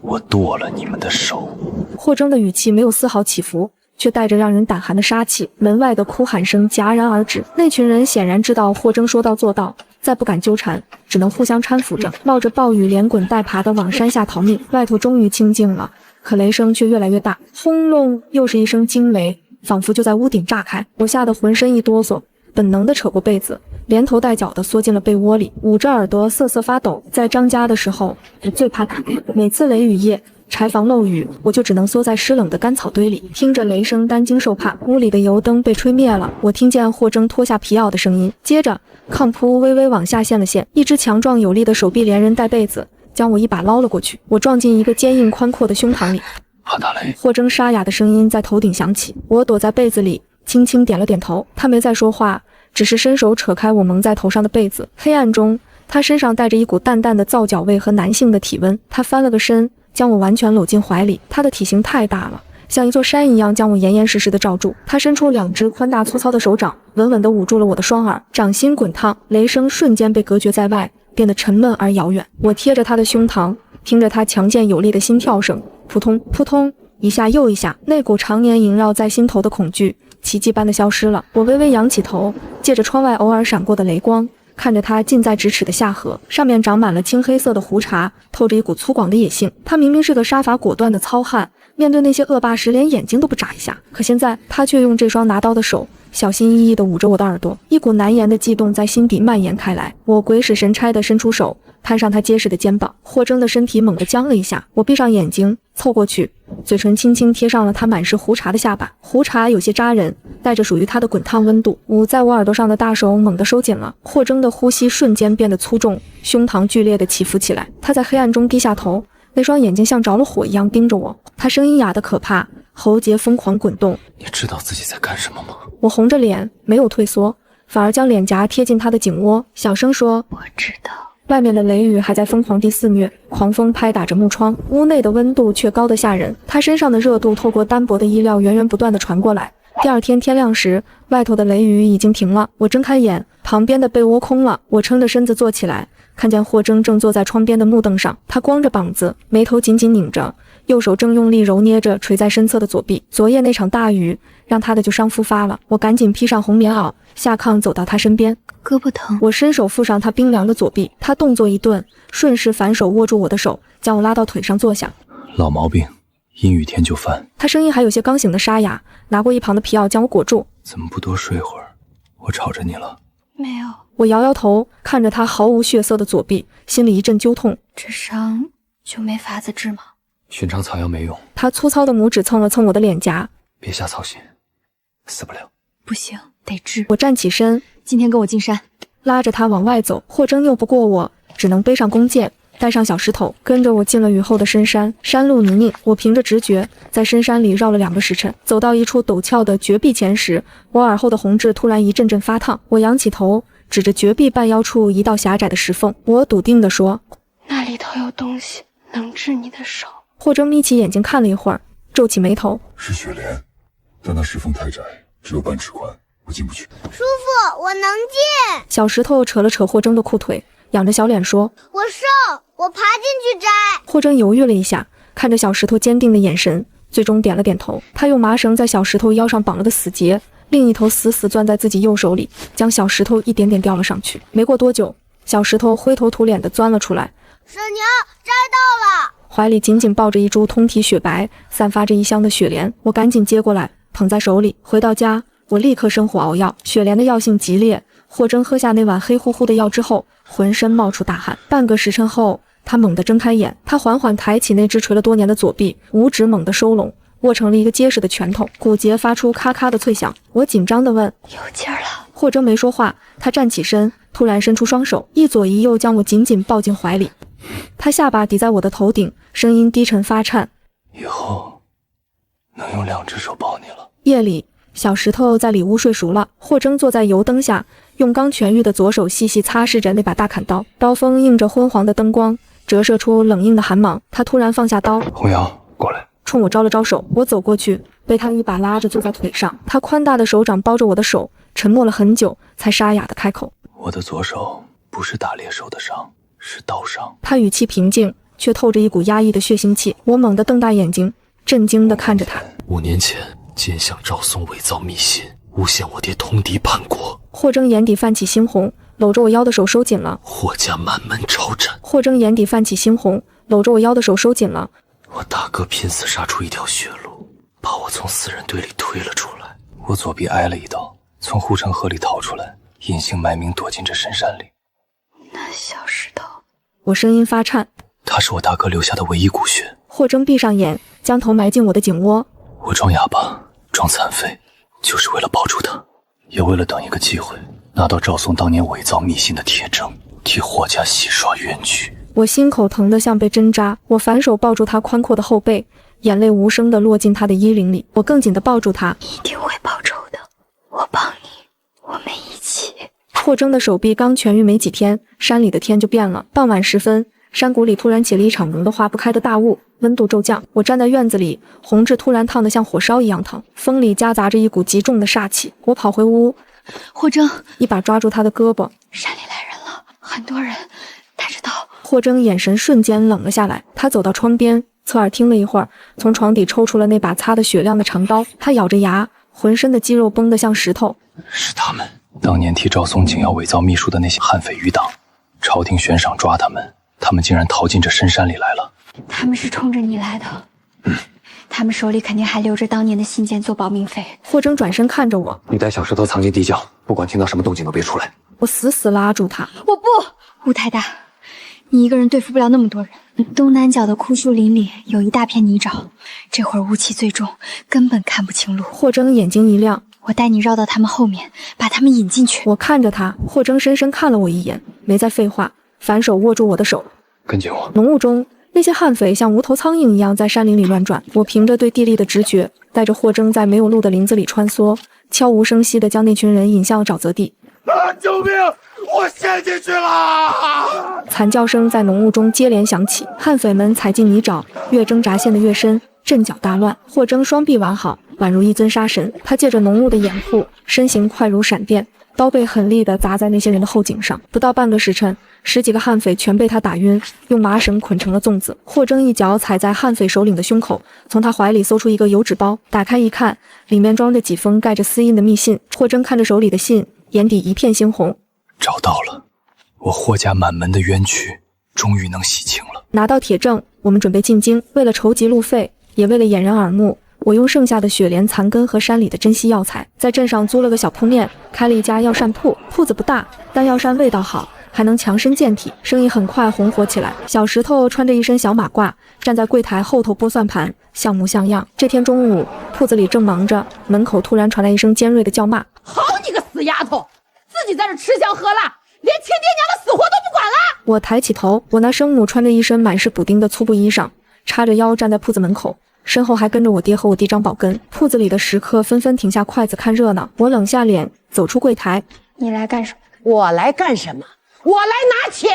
我剁了你们的手。霍征的语气没有丝毫起伏，却带着让人胆寒的杀气。门外的哭喊声戛然而止，那群人显然知道霍征说到做到，再不敢纠缠，只能互相搀扶着，冒着暴雨连滚带爬的往山下逃命。外头终于清静了，可雷声却越来越大。轰隆，又是一声惊雷，仿佛就在屋顶炸开。我吓得浑身一哆嗦，本能地扯过被子，连头带脚地缩进了被窝里，捂着耳朵瑟瑟发抖。在张家的时候，我最怕打雷，每次雷雨夜柴房漏雨，我就只能缩在湿冷的干草堆里，听着雷声担惊受怕。屋里的油灯被吹灭了，我听见霍征脱下皮袄的声音，接着炕铺微微往下陷了陷，一只强壮有力的手臂连人带被子将我一把捞了过去，我撞进一个坚硬宽阔的胸膛里。怕打雷。霍征沙哑的声音在头顶响起，我躲在被子里轻轻点了点头。他没再说话，只是伸手扯开我蒙在头上的被子。黑暗中，他身上带着一股淡淡的皂角味和男性的体温。他翻了个身，将我完全搂进怀里。他的体型太大了，像一座山一样将我严严实实地罩住。他伸出2只宽大粗糙的手掌，稳稳地捂住了我的双耳，掌心滚烫，雷声瞬间被隔绝在外，变得沉闷而遥远。我贴着他的胸膛，听着他强健有力的心跳声，扑通扑通，一下又一下。那股常年萦绕在心头的恐惧奇迹般的消失了。我微微仰起头，借着窗外偶尔闪过的雷光，看着他近在咫尺的下颌，上面长满了青黑色的胡茬，透着一股粗犷的野性。他明明是个杀伐果断的糙汉，面对那些恶霸时连眼睛都不眨一下，可现在他却用这双拿刀的手小心翼翼地捂着我的耳朵。一股难言的悸动在心底蔓延开来，我鬼使神差地伸出手攀上他结实的肩膀。霍征的身体猛地僵了一下，我闭上眼睛凑过去，嘴唇轻轻贴上了他满是胡茬的下巴。胡茬有些扎人，带着属于他的滚烫温度。捂在我耳朵上的大手猛地收紧了，霍征的呼吸瞬间变得粗重，胸膛剧烈地起伏起来。他在黑暗中低下头，那双眼睛像着了火一样盯着我。他声音哑得可怕，喉结疯狂滚动。你知道自己在干什么吗？我红着脸没有退缩，反而将脸颊贴近他的颈窝，小声说：我知道。外面的雷雨还在疯狂地肆虐，狂风拍打着木窗，屋内的温度却高得吓人。他身上的热度透过单薄的衣料源源不断地传过来。第二天天亮时，外头的雷雨已经停了，我睁开眼，旁边的被窝空了，我撑着身子坐起来，看见霍征正坐在窗边的木凳上，他光着膀子，眉头紧紧拧着，右手正用力揉捏着垂在身侧的左臂。昨夜那场大雨让他的旧伤复发了，我赶紧披上红棉袄，下炕走到他身边。胳膊疼，我伸手覆上他冰凉的左臂，他动作一顿，顺势反手握住我的手，将我拉到腿上坐下。老毛病，阴雨天就犯。他声音还有些刚醒的沙哑，拿过一旁的皮袄将我裹住。怎么不多睡会儿？我吵着你了？没有。我摇摇头，看着他毫无血色的左臂，心里一阵揪痛。这伤就没法子治吗？寻常草药没用。他粗糙的拇指蹭了蹭我的脸颊。别瞎操心，死不了。不行，得治。我站起身，今天跟我进山，拉着他往外走。霍征拗不过我，只能背上弓箭，带上小石头，跟着我进了雨后的深山。山路泥泞，我凭着直觉在深山里绕了2个时辰。走到一处陡峭的绝壁前时，我耳后的红痣突然一阵阵发烫。我仰起头，指着绝壁半腰处一道狭窄的石缝，我笃定地说：“那里头有东西，能治你的手。”霍征眯起眼睛看了一会儿，皱起眉头：“是雪莲，但那石缝太窄，只有半尺宽，我进不去。”叔父，我能进。小石头扯了扯霍征的裤腿，仰着小脸说：“我瘦，我爬进去摘。”霍征犹豫了一下，看着小石头坚定的眼神，最终点了点头。他用麻绳在小石头腰上绑了个死结，另一头死死攥在自己右手里，将小石头一点点吊了上去。没过多久，小石头灰头土脸地钻了出来。婶娘，摘到了！怀里紧紧抱着一株通体雪白、散发着异香的雪莲，我赶紧接过来，捧在手里。回到家，我立刻生火熬药。雪莲的药性极烈，霍征喝下那碗黑乎乎的药之后，浑身冒出大汗。半个时辰后，他猛地睁开眼，他缓缓抬起那只垂了多年的左臂，五指猛地收拢，握成了一个结实的拳头，骨节发出咔咔的脆响。我紧张地问：“有劲儿了？”霍征没说话，他站起身，突然伸出双手，一左一右将我紧紧抱进怀里。他下巴抵在我的头顶，声音低沉发颤：“以后能用2只手抱你了。”夜里，小石头在里屋睡熟了，霍征坐在油灯下，用刚痊愈的左手细细擦拭着那把大砍刀，刀锋映着昏黄的灯光，折射出冷硬的寒芒。他突然放下刀：“红瑶，过来。”冲我招了招手。我走过去，被他一把拉着坐在腿上，他宽大的手掌包着我的手，沉默了很久，才沙哑地开口：“我的左手不是打猎手的伤，是刀伤。”他语气平静，却透着一股压抑的血腥气。我猛地瞪大眼睛，震惊地看着他。5年前，奸相赵松伪造密信，诬陷我爹通敌叛国。霍征眼底泛起猩红，搂着我腰的手收紧了。霍家满门抄斩。霍征眼底泛起猩红，搂着我腰的手收紧了。我大哥拼死杀出一条血路，把我从死人堆里推了出来。我左臂挨了一刀，从护城河里逃出来，隐姓埋名躲进这深山里。那小石头，我声音发颤。他是我大哥留下的唯一骨血。霍征闭上眼，将头埋进我的颈窝。我装哑巴，装残废，就是为了保住他，也为了等一个机会，拿到赵松当年伪造密信的铁证，替霍家洗刷冤屈。我心口疼得像被针扎，我反手抱住他宽阔的后背，眼泪无声地落进他的衣领里。我更紧地抱住他。一定会报仇的，我帮你，我们一起。霍征的手臂刚痊愈没几天，山里的天就变了。傍晚时分，山谷里突然起了一场浓得化不开的大雾，温度骤降。我站在院子里，红痣突然烫得像火烧一样疼，风里夹杂着一股极重的煞气。我跑回屋，霍征一把抓住他的胳膊。山里来人了，很多人带着刀。霍征眼神瞬间冷了下来，他走到窗边，侧耳听了一会儿，从床底抽出了那把擦得雪亮的长刀。他咬着牙，浑身的肌肉绷得像石头。是他们，当年替赵松紧要伪造秘书的那些悍匪余党，朝廷悬赏抓他们，他们竟然逃进这深山里来了。他们是冲着你来的。他们手里肯定还留着当年的信件做保命费。霍征转身看着我：“你带小石头藏进地窖，不管听到什么动静都别出来。”我死死拉住他：“我不！雾太大，你一个人对付不了那么多人。东南角的枯树林里有一大片泥沼，这会儿雾气最重，根本看不清路。”霍征眼睛一亮：“我带你绕到他们后面，把他们引进去。”我看着他，霍征深深看了我一眼，没再废话，反手握住我的手：“跟紧我。”浓雾中，那些悍匪像无头苍蝇一样在山林里乱转。我凭着对地利的直觉，带着霍征在没有路的林子里穿梭，悄无声息地将那群人引向沼泽地。啊！救命！我陷进去了！惨叫声在浓雾中接连响起，悍匪们踩进泥沼，越挣扎陷得越深，阵脚大乱。霍征双臂完好，宛如一尊杀神。他借着浓雾的掩护，身形快如闪电，刀背狠力地砸在那些人的后颈上。不到半个时辰，10几个悍匪全被他打晕，用麻绳捆成了粽子。霍征一脚踩在悍匪首领的胸口，从他怀里搜出一个油纸包，打开一看，里面装着几封盖着私印的密信。霍征看着手里的信，眼底一片猩红。找到了，我霍家满门的冤屈终于能洗清了。拿到铁证，我们准备进京。为了筹集路费，也为了掩人耳目，我用剩下的雪莲残根和山里的珍稀药材，在镇上租了个小铺面，开了一家药膳铺。铺子不大，但药膳味道好，还能强身健体，生意很快红火起来。小石头穿着一身小马褂，站在柜台后头拨算盘，像模像样。这天中午，铺子里正忙着，门口突然传来一声尖锐的叫骂：“好你个死丫头，自己在这吃香喝辣，连亲爹娘的死活都不管了！”我抬起头，我那生母穿着一身满是补丁的粗布衣裳，叉着腰站在铺子门口，身后还跟着我爹和我弟张宝根。铺子里的食客纷纷停下筷子看热闹。我冷下脸走出柜台：“你来干什么？”“我来干什么？我来拿钱！”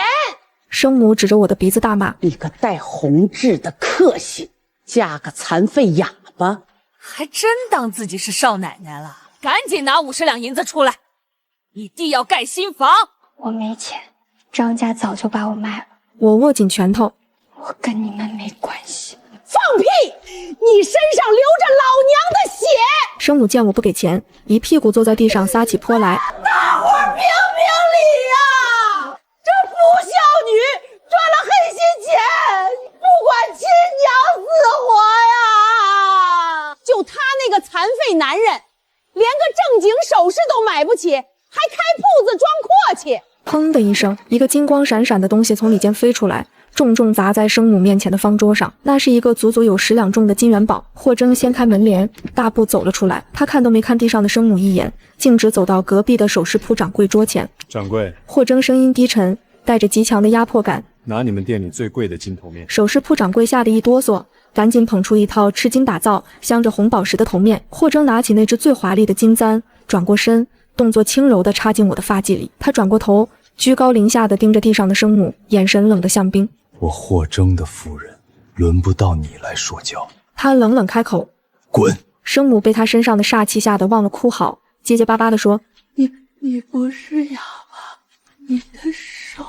生母指着我的鼻子大骂：“你个带红痣的克星，加个残废哑巴，还真当自己是少奶奶了！赶紧拿50两银子出来，你弟要盖新房。”“我没钱，张家早就把我卖了。”我握紧拳头：“我跟你们没关系。”“放屁！你身上流着老娘的血！”生母见我不给钱，一屁股坐在地上撒起泼来：“大伙评评理呀！这不孝女赚了黑心钱，不管亲娘死活呀！就他那个残废男人，连个正经首饰都买不起，还开铺子装阔气！”砰的一声，一个金光闪闪的东西从里间飞出来，重重砸在生母面前的方桌上。那是一个足足有10两重的金元宝。霍征掀开门帘，大步走了出来。他看都没看地上的生母一眼，径直走到隔壁的首饰铺掌柜桌前。“掌柜。”霍征声音低沉，带着极强的压迫感：“拿你们店里最贵的金头面。”首饰铺掌柜吓得一哆嗦，赶紧捧出一套赤金打造、镶着红宝石的头面。霍征拿起那只最华丽的金簪，转过身，动作轻柔地插进我的发髻里。他转过头，居高临下地盯着地上的生母，眼神冷得像冰。“我霍征的夫人，轮不到你来说教。”他冷冷开口：“滚！”生母被他身上的煞气吓得忘了哭嚎，结结巴巴地说：“你不是哑巴，你的手……”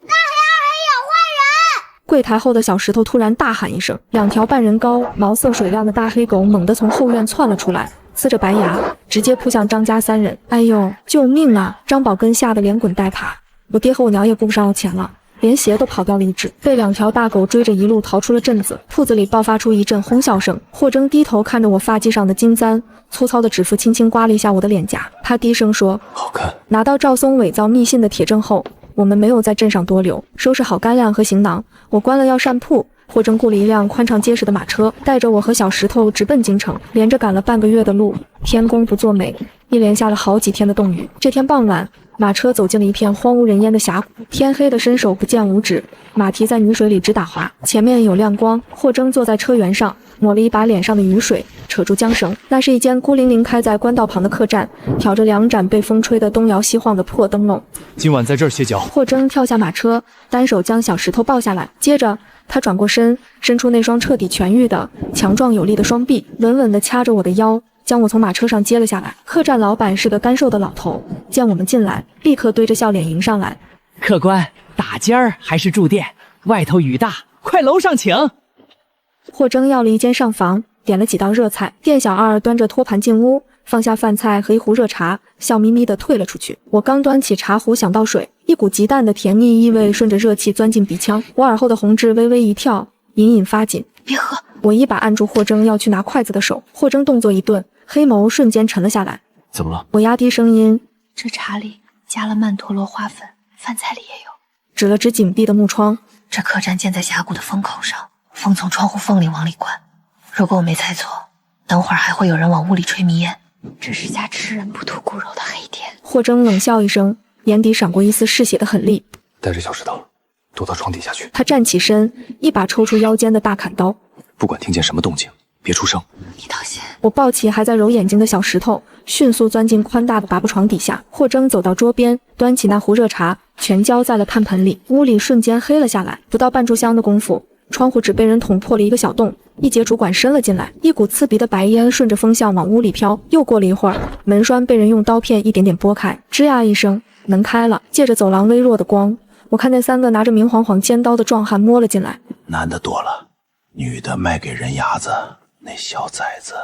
那还有坏人！柜台后的小石头突然大喊一声，2条半人高、毛色水亮的大黑狗猛地从后院窜了出来，呲着白牙，直接扑向张家3人。哎呦，救命啊！张宝根吓得连滚带爬，我爹和我娘也顾不上要钱了，连鞋都跑掉了一只，被2条大狗追着一路逃出了镇子。铺子里爆发出一阵哄笑声。霍征低头看着我发髻上的金簪，粗糙的指腹轻轻刮了一下我的脸颊，他低声说：“好看。”拿到赵松伪造密信的铁证后，我们没有在镇上多留，收拾好干粮和行囊，我关了药膳铺。霍征雇了一辆宽敞结实的马车，带着我和小石头直奔京城。连着赶了半个月的路，天公不作美，一连下了好几天的冻雨。这天傍晚，马车走进了一片荒无人烟的峡谷，天黑的伸手不见五指，马蹄在泥水里直打滑。前面有亮光，霍征坐在车辕上，抹了一把脸上的雨水，扯住缰绳。那是一间孤零零开在官道旁的客栈，挑着2盏被风吹得东摇西晃的破灯笼。“今晚在这儿歇脚。”霍征跳下马车，单手将小石头抱下来，接着他转过身，伸出那双彻底痊愈的强壮有力的双臂，稳稳地掐着我的腰，将我从马车上接了下来。客栈老板是个干瘦的老头，见我们进来，立刻堆着笑脸迎上来：“客官，打尖儿还是住店？外头雨大，快楼上请。”霍征要了一间上房，点了几道热菜。店小二端着托盘进屋，放下饭菜和一壶热茶，笑眯眯地退了出去。我刚端起茶壶想倒水，一股极淡的甜腻意味顺着热气钻进鼻腔，我耳后的红痣微微一跳，隐隐发紧。“别喝！”我一把按住霍征要去拿筷子的手。霍征动作一顿，黑眸瞬间沉了下来。“怎么了？”我压低声音：“这茶里加了曼陀罗花粉，饭菜里也有。”指了指紧闭的木窗：“这客栈建在峡谷的风口上，风从窗户缝里往里灌。如果我没猜错，等会儿还会有人往屋里吹迷烟。这是家吃人不吐骨肉的黑店。”霍征冷笑一声，眼底闪过一丝嗜血的狠厉。“带着小石头躲到床底下去。”他站起身，一把抽出腰间的大砍刀。“不管听见什么动静，别出声。你当心。我抱起还在揉眼睛的小石头，迅速钻进宽大的拔布床底下。霍征走到桌边，端起那壶热茶，全浇在了炭盆里。屋里瞬间黑了下来，不到半炷香的功夫，窗户纸被人捅破了一个小洞，一节主管伸了进来，一股刺鼻的白烟顺着风向往屋里飘。又过了一会儿，门栓被人用刀片一点点拨开，吱呀一声，门开了。借着走廊微弱的光，我看见3个拿着明晃晃尖刀的壮汉摸了进来。男的多了，女的卖给人牙子，那小崽子。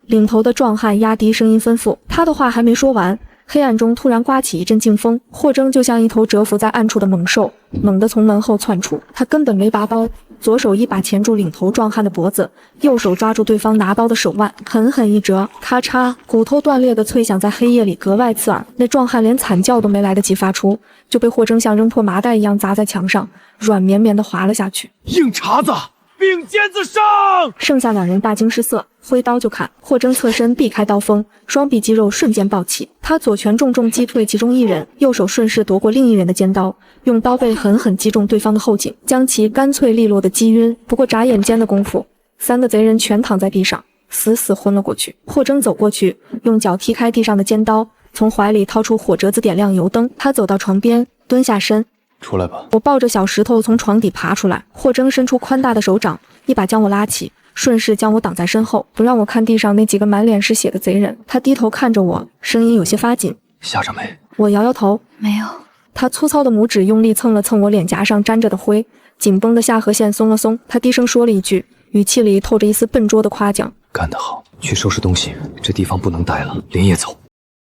领头的壮汉压低声音吩咐，他的话还没说完，黑暗中突然刮起一阵劲风，霍征就像一头蛰伏在暗处的猛兽，猛地从门后窜出。他根本没拔刀，左手一把钳住领头壮汉的脖子，右手抓住对方拿刀的手腕，狠狠一折，咔嚓，骨头断裂的脆响在黑夜里格外刺耳。那壮汉连惨叫都没来得及发出，就被霍征像扔破麻袋一样砸在墙上，软绵绵地滑了下去。硬茬子，并肩子上！剩下2人大惊失色，挥刀就砍。霍征侧身避开刀锋，双臂肌肉瞬间暴起，他左拳重重击退其中一人，右手顺势夺过另一人的尖刀，用刀背狠狠击中对方的后颈，将其干脆利落的击晕。不过眨眼间的功夫，3个贼人全躺在地上，死死昏了过去。霍征走过去，用脚踢开地上的尖刀，从怀里掏出火折子点亮油灯。他走到床边，蹲下身，出来吧。我抱着小石头从床底爬出来，霍征伸出宽大的手掌，一把将我拉起，顺势将我挡在身后，不让我看地上那几个满脸是血的贼人。他低头看着我，声音有些发紧。吓着没？我摇摇头，没有。他粗糙的拇指用力蹭了蹭我脸颊上沾着的灰，紧绷的下颌线松了松。他低声说了一句，语气里透着一丝笨拙的夸奖：干得好，去收拾东西，这地方不能待了，连夜走。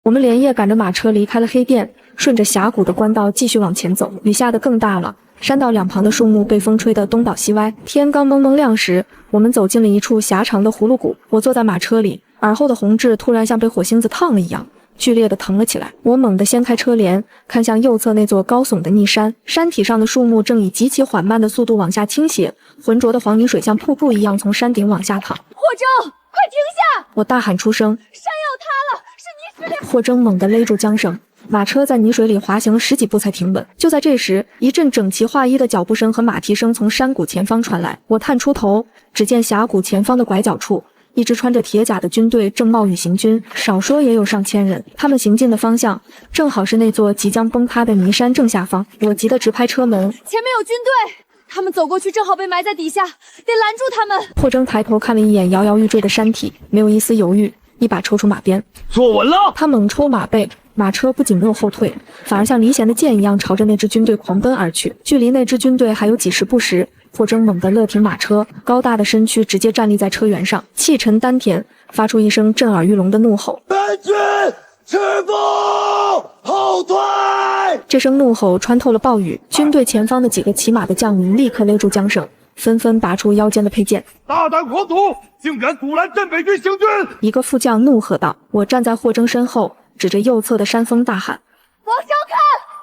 我们连夜赶着马车离开了黑店，顺着峡谷的官道继续往前走。雨下得更大了，山道两旁的树木被风吹得东倒西歪。天刚蒙蒙亮时，我们走进了一处狭长的葫芦谷。我坐在马车里，耳后的红痣突然像被火星子烫了一样，剧烈地疼了起来。我猛地掀开车帘，看向右侧那座高耸的逆山，山体上的树木正以极其缓慢的速度往下倾斜，浑浊的黄泥水像瀑布一样从山顶往下淌。霍征，快停下！我大喊出声，山要塌了，是泥石流！霍征猛地勒住缰绳，马车在泥水里滑行了10几步才停稳。就在这时，一阵整齐划一的脚步声和马蹄声从山谷前方传来。我探出头，只见峡谷前方的拐角处，一支穿着铁甲的军队正冒雨行军，少说也有上千人。他们行进的方向正好是那座即将崩塌的泥山正下方。我急得直拍车门，前面有军队，他们走过去正好被埋在底下，得拦住他们。霍征抬头看了一眼摇摇欲坠的山体，没有一丝犹豫，一把抽出马鞭，坐稳了。他猛抽马背，马车不仅没有后退，反而像离弦的箭一样朝着那支军队狂奔而去。距离那支军队还有几十步时，霍征猛地勒停马车，高大的身躯直接站立在车辕上，气沉丹田，发出一声震耳欲聋的怒吼：本军赤步后退！这声怒吼穿透了暴雨，军队前方的几个骑马的将领立刻勒住缰绳，纷纷拔出腰间的佩剑。大胆狂徒，竟敢阻拦镇北军行军！一个副将怒喝道。我站在霍征身后，指着右侧的山峰大喊：往上看，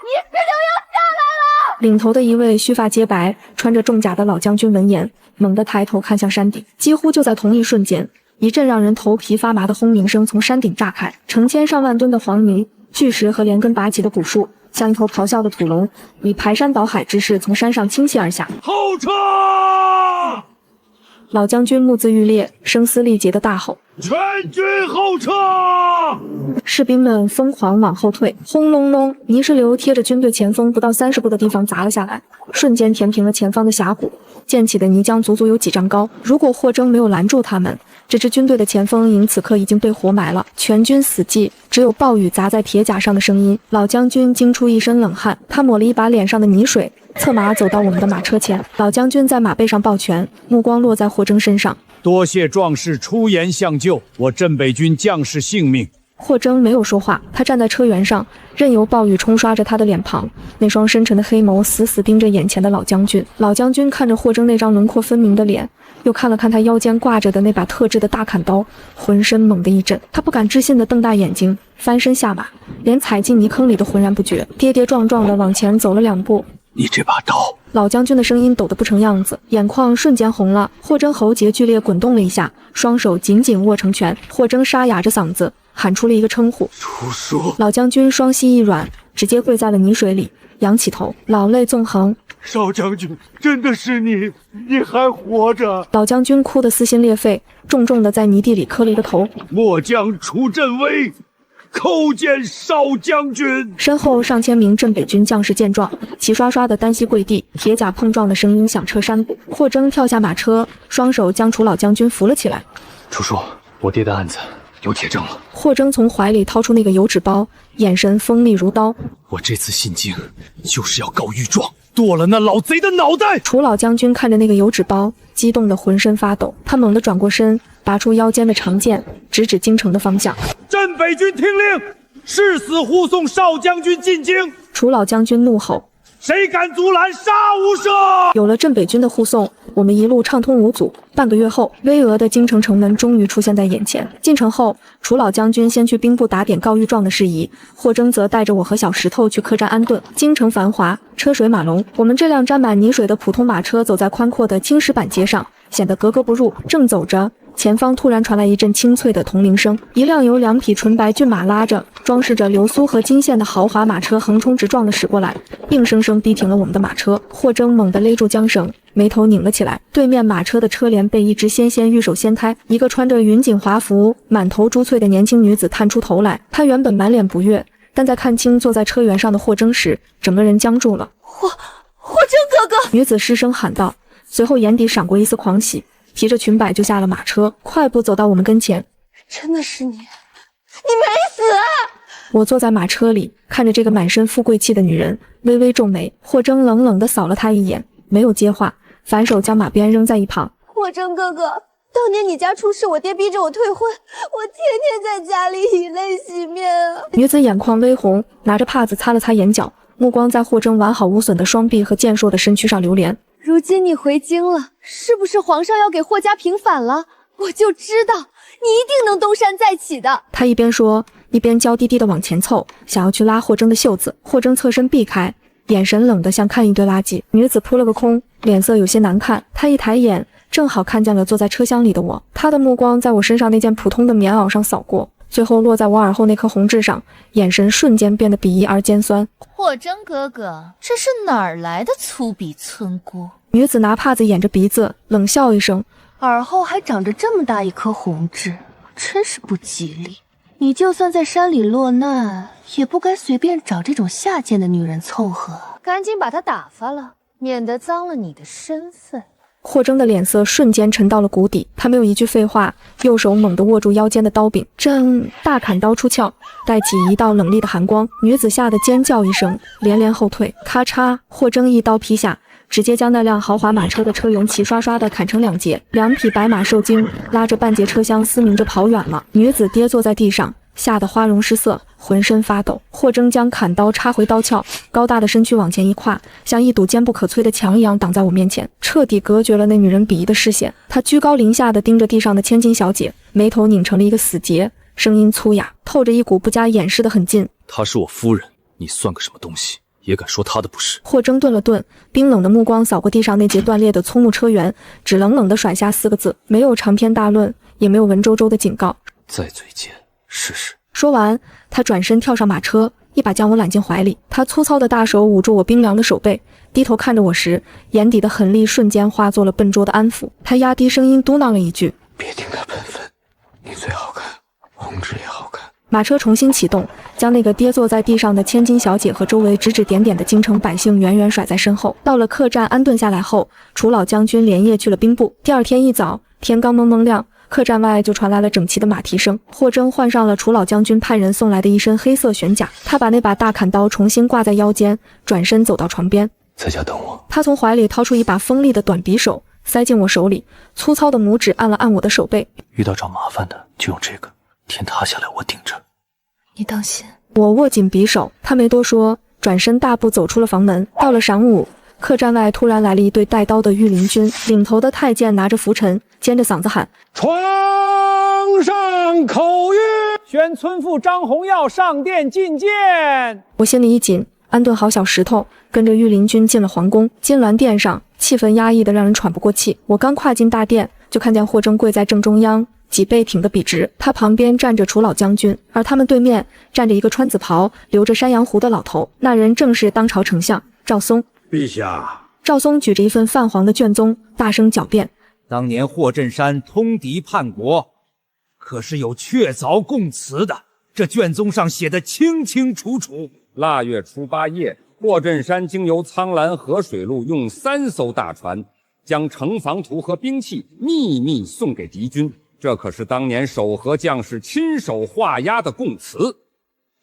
泥石流要下来了！领头的一位须发皆白、穿着重甲的老将军闻言，猛地抬头看向山顶。几乎就在同一瞬间，一阵让人头皮发麻的轰鸣声从山顶炸开，成千上万吨的黄泥、巨石和连根拔起的古树，像一头咆哮的土龙，以排山倒海之势从山上倾泻而下。后撤！老将军目眦欲裂，声嘶力竭的大吼：全军后撤！士兵们疯狂往后退，轰隆隆，泥石流贴着军队前锋不到30步的地方砸了下来，瞬间填平了前方的峡谷，溅起的泥浆足足有几丈高。如果霍征没有拦住他们，这支军队的前锋营此刻已经被活埋了。全军死寂，只有暴雨砸在铁甲上的声音。老将军惊出一身冷汗，他抹了一把脸上的泥水，策马走到我们的马车前。老将军在马背上抱拳，目光落在霍征身上：多谢壮士出言相救，我镇北军将士性命。霍征没有说话，他站在车辕上，任由暴雨冲刷着他的脸庞，那双深沉的黑眸死死盯着眼前的老将军。老将军看着霍征那张轮廓分明的脸，又看了看他腰间挂着的那把特制的大砍刀，浑身猛地一震。他不敢置信地瞪大眼睛，翻身下马，连踩进泥坑里都浑然不觉，跌跌撞撞地往前走了2步。你这把刀！老将军的声音抖得不成样子，眼眶瞬间红了。霍征喉结剧烈滚动了一下，双手紧紧握成拳。霍征沙哑着嗓子喊出了一个称呼：出书。老将军双膝一软，直接跪在了泥水里，仰起头，老泪纵横。少将军，真的是你，你还活着！老将军哭得撕心裂肺，重重的在泥地里磕了一个头。末将出镇威，叩见少将军。身后上千名镇北军将士见状，齐刷刷的单膝跪地，铁甲碰撞的声音响彻山谷。霍征跳下马车，双手将楚老将军扶了起来。楚叔，我爹的案子有铁证了。霍征从怀里掏出那个油纸包，眼神锋利如刀。我这次进京就是要告御状，剁了那老贼的脑袋。楚老将军看着那个油纸包，激动得浑身发抖。他猛地转过身，拔出腰间的长剑，直指京城的方向。镇北军听令，誓死护送少将军进京。楚老将军怒吼：谁敢阻拦，杀无赦！有了镇北军的护送，我们一路畅通无阻。半个月后，巍峨的京城城门终于出现在眼前。进城后，楚老将军先去兵部打点告御状的事宜，霍征则带着我和小石头去客栈安顿。京城繁华，车水马龙，我们这辆沾满泥水的普通马车走在宽阔的青石板街上，显得格格不入。正走着，前方突然传来一阵清脆的铜铃声，一辆由2匹纯白骏马拉着、装饰着流苏和金线的豪华马车横冲直撞地驶过来，硬生生逼停了我们的马车。霍征猛地勒住缰绳，眉头拧了起来。对面马车的车帘被一只纤纤玉手掀开，一个穿着云锦华服、满头珠翠的年轻女子探出头来。她原本满脸不悦，但在看清坐在车辕上的霍征时，整个人僵住了。霍征哥哥！女子失声喊道，随后眼底闪过一丝狂喜，提着裙摆就下了马车，快步走到我们跟前。真的是你，你没死！我坐在马车里，看着这个满身富贵气的女人，微微皱眉。霍征冷冷地扫了她一眼，没有接话，反手将马鞭扔在一旁。霍征哥哥，当年你家出事，我爹逼着我退婚，我天天在家里以泪洗面啊！女子眼眶微红，拿着帕子擦了擦眼角，目光在霍征完好无损的双臂和健硕的身躯上流连。如今你回京了，是不是皇上要给霍家平反了？我就知道你一定能东山再起的。他一边说，一边娇滴滴地往前凑，想要去拉霍征的袖子。霍征侧身避开，眼神冷得像看一堆垃圾。女子扑了个空，脸色有些难看。她一抬眼，正好看见了坐在车厢里的我。她的目光在我身上那件普通的棉袄上扫过，最后落在我耳后那颗红痣上，眼神瞬间变得鄙夷而尖酸。霍征哥哥，这是哪儿来的粗鄙村姑？女子拿帕子掩着鼻子，冷笑一声，耳后还长着这么大一颗红痣，真是不吉利。你就算在山里落难，也不该随便找这种下贱的女人凑合，赶紧把她打发了，免得脏了你的身份。霍征的脸色瞬间沉到了谷底，他没有一句废话，右手猛地握住腰间的刀柄，正大砍刀出鞘，带起一道冷厉的寒光。女子吓得尖叫一声，连连后退。咔嚓，霍征一刀劈下，直接将那辆豪华马车的车辕齐刷刷地砍成2截，2匹白马受惊，拉着半截车厢嘶鸣着跑远了。女子跌坐在地上，吓得花容失色，浑身发抖。霍征将砍刀插回刀鞘，高大的身躯往前一跨，像一堵坚不可摧的墙一样挡在我面前，彻底隔绝了那女人鄙夷的视线。他居高临下地盯着地上的千金小姐，眉头拧成了一个死结，声音粗哑，透着一股不加掩饰的狠劲。她是我夫人，你算个什么东西，也敢说她的不是？霍征顿了顿，冰冷的目光扫过地上那截断裂的粗木车辕，只冷冷地甩下4个字，没有长篇大论，也没有文绉绉的警告，再嘴贱试试。说完，他转身跳上马车，一把将我揽进怀里。他粗糙的大手捂住我冰凉的手背，低头看着我时，眼底的狠戾瞬间化作了笨拙的安抚。他压低声音嘟囔了一句：别听他喷粪，你最好看，红痣也好看。马车重新启动，将那个跌坐在地上的千金小姐和周围指指点点的京城百姓远远甩在身后。到了客栈安顿下来后，楚老将军连夜去了兵部。第二天一早，天刚蒙蒙亮，客栈外就传来了整齐的马蹄声。霍征换上了楚老将军派人送来的一身黑色玄甲，他把那把大砍刀重新挂在腰间，转身走到床边，在家等我。他从怀里掏出一把锋利的短匕首，塞进我手里，粗糙的拇指按了按我的手背。遇到找麻烦的就用这个，天塌下来我顶着。你当心。我握紧匕首，他没多说，转身大步走出了房门。到了晌午，客栈外突然来了一队带刀的御林军，领头的太监拿着拂尘，尖着嗓子喊：床上口谕，宣村妇张红耀上殿觐见。我心里一紧，安顿好小石头，跟着御林军进了皇宫。金銮殿上气氛压抑得让人喘不过气。我刚跨进大殿，就看见霍征跪在正中央，脊背挺得笔直，他旁边站着楚老将军，而他们对面站着一个穿紫袍、留着山羊胡的老头，那人正是当朝丞相赵松。陛下，赵松举着一份泛黄的卷宗，大声狡辩：当年霍震山通敌叛国，可是有确凿供词的，这卷宗上写的清清楚楚。腊月初8夜，霍震山经由苍兰河水路，用3艘大船将城防图和兵器秘密送给敌军。这可是当年守河将士亲手画押的供词。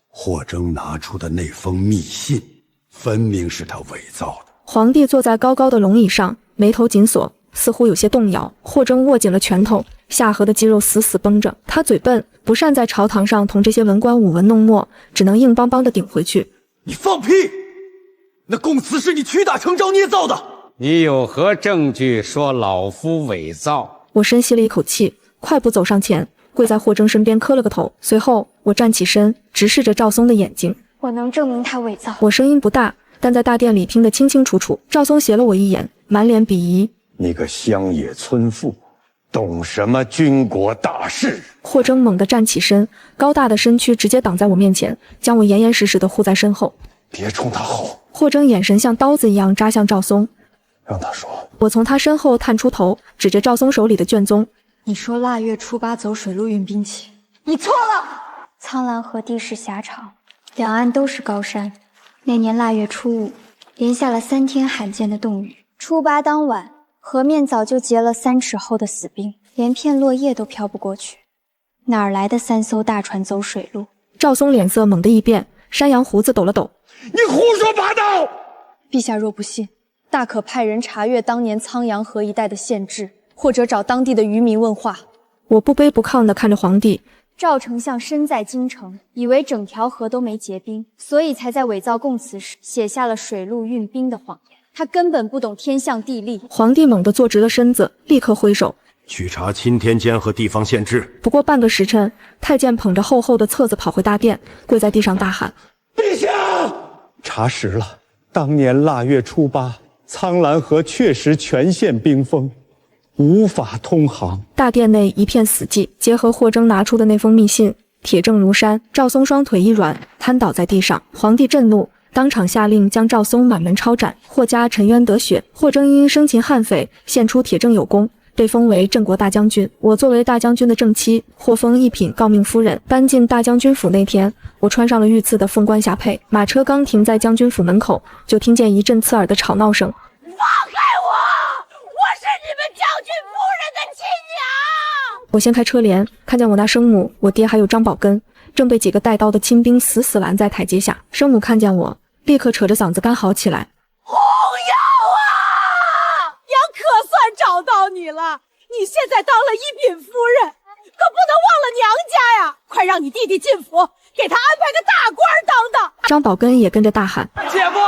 霍征拿出的那封密信，分明是他伪造的。皇帝坐在高高的龙椅上，眉头紧锁，似乎有些动摇。霍征握紧了拳头，下颌的肌肉死死绷着。他嘴笨，不善在朝堂上同这些文官舞文弄墨，只能硬邦邦地顶回去。你放屁！那供词是你屈打成招捏造的。你有何证据说老夫伪造？我深吸了一口气，快步走上前，跪在霍征身边磕了个头。随后我站起身，直视着赵松的眼睛。我能证明他伪造。我声音不大，但在大殿里听得清清楚楚。赵松斜了我一眼，满脸鄙夷：你个乡野村妇，懂什么军国大事？霍征猛地站起身，高大的身躯直接挡在我面前，将我严严实实地护在身后。别冲他吼！霍征眼神像刀子一样扎向赵松。让他说。我从他身后探出头，指着赵松手里的卷宗。你说腊月初8走水路运兵器，你错了。苍兰河地势狭长，两岸都是高山。那年腊月初5，连下了3天罕见的冻雨。初8当晚，河面早就结了3尺厚的死冰，连片落叶都飘不过去。哪儿来的3艘大船走水路？赵松脸色猛地一变，山羊胡子抖了抖。你胡说八道！陛下若不信，大可派人查阅当年苍阳河一带的县志，或者找当地的渔民问话。我不卑不亢地看着皇帝。赵丞相身在京城，以为整条河都没结冰，所以才在伪造供词时写下了水路运兵的谎言。他根本不懂天象地利。皇帝猛地坐直了身子，立刻挥手去查钦天监和地方县志。不过半个时辰，太监捧着厚厚的册子跑回大殿，跪在地上大喊：陛下！查实了，当年腊月初8，苍兰河确实全线冰封，无法通航。大殿内一片死寂，结合霍征拿出的那封密信，铁证如山。赵松双腿一软，瘫倒在地上。皇帝震怒，当场下令将赵松满门抄斩。霍家沉冤得雪，霍征因生擒悍匪，献出铁证有功，被封为镇国大将军。我作为大将军的正妻，获封一品诰命夫人。搬进大将军府那天，我穿上了御赐的凤冠霞帔，马车刚停在将军府门口，就听见一阵刺耳的吵闹声。放开我！我是你们将军夫人的亲娘！我掀开车帘，看见我那生母、我爹还有张宝根，正被几个带刀的亲兵死死拦在台阶下。生母看见我，立刻扯着嗓子干嚎起来：红药啊！娘可算找到你了！你现在当了一品夫人，可不能忘了娘家呀！快让你弟弟进府，给他安排个大官当当！张宝根也跟着大喊：姐夫，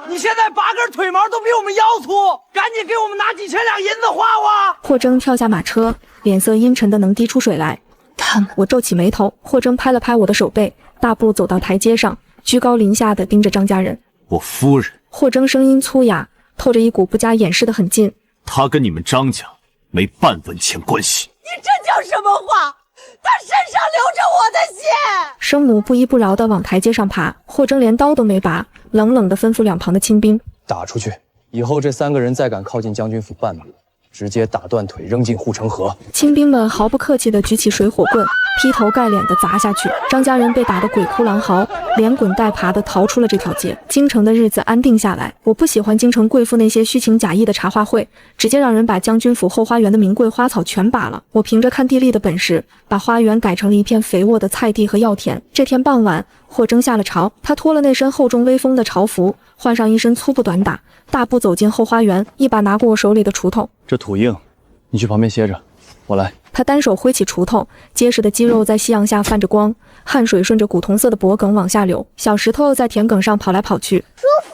你现在8根腿毛都比我们腰粗，赶紧给我们拿几千两银子花花！霍征跳下马车，脸色阴沉的能滴出水来。他们，我皱起眉头。霍征拍了拍我的手背，大步走到台阶上，居高临下的盯着张家人。我夫人。霍征声音粗哑，透着一股不加掩饰的狠劲。他跟你们张家没半文钱关系。你这叫什么话？他身上流着我的血！生母不依不饶地往台阶上爬，霍征连刀都没拔，冷冷地吩咐两旁的亲兵：打出去！以后这3个人再敢靠近将军府半步，直接打断腿扔进护城河。亲兵们毫不客气地举起水火棍，劈头盖脸地砸下去。张家人被打得鬼哭狼嚎，连滚带爬地逃出了这条街。京城的日子安定下来。我不喜欢京城贵妇那些虚情假意的茶话会，直接让人把将军府后花园的名贵花草全拔了。我凭着看地利的本事，把花园改成了一片肥沃的菜地和药田。这天傍晚，霍征下了朝，他脱了那身厚重威风的朝服，换上一身粗布短打，大步走进后花园，一把拿过我手里的锄头。这土硬，你去旁边歇着，我来。他单手挥起锄头，结实的肌肉在夕阳下泛着光，汗水顺着古铜色的脖梗往下流，小石头在田埂上跑来跑去。叔父，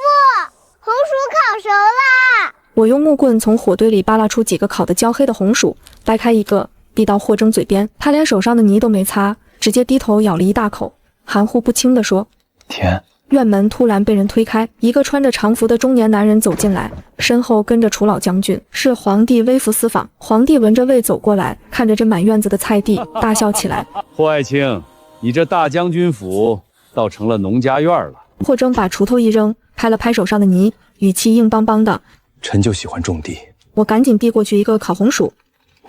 红薯烤熟啦！我用木棍从火堆里扒拉出几个烤得焦黑的红薯，掰开一个，递到霍征嘴边。他连手上的泥都没擦，直接低头咬了一大口，含糊不清地说：甜。院门突然被人推开，一个穿着长服的中年男人走进来，身后跟着楚老将军，是皇帝微服私访。皇帝闻着味走过来，看着这满院子的菜地，大笑起来。霍爱卿，你这大将军府倒成了农家院了。霍征把锄头一扔，拍了拍手上的泥，语气硬邦邦的：臣就喜欢种地。我赶紧递过去一个烤红薯，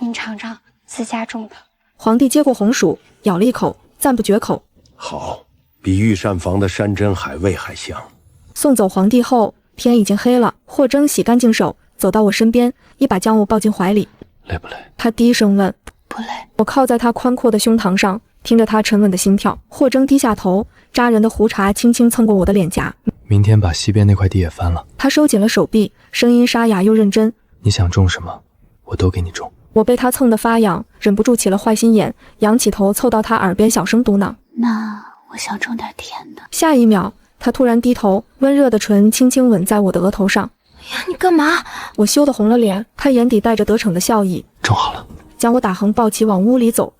您尝尝自家种的。皇帝接过红薯，咬了一口，赞不绝口。好，比御膳房的山珍海味还香。送走皇帝后，天已经黑了。霍征洗干净手，走到我身边，一把将我抱进怀里。累不累？他低声问。不累。我靠在他宽阔的胸膛上，听着他沉稳的心跳。霍征低下头，扎人的胡茬轻轻蹭过我的脸颊。明天把西边那块地也翻了。他收紧了手臂，声音沙哑又认真。你想种什么，我都给你种。我被他蹭得发痒，忍不住起了坏心眼，仰起头凑到他耳边小声嘟囔：那我想种点甜的。下一秒，他突然低头，温热的唇轻轻吻在我的额头上。哎呀，你干嘛？我羞得红了脸，他眼底带着得逞的笑意。种好了。将我打横抱起往屋里走，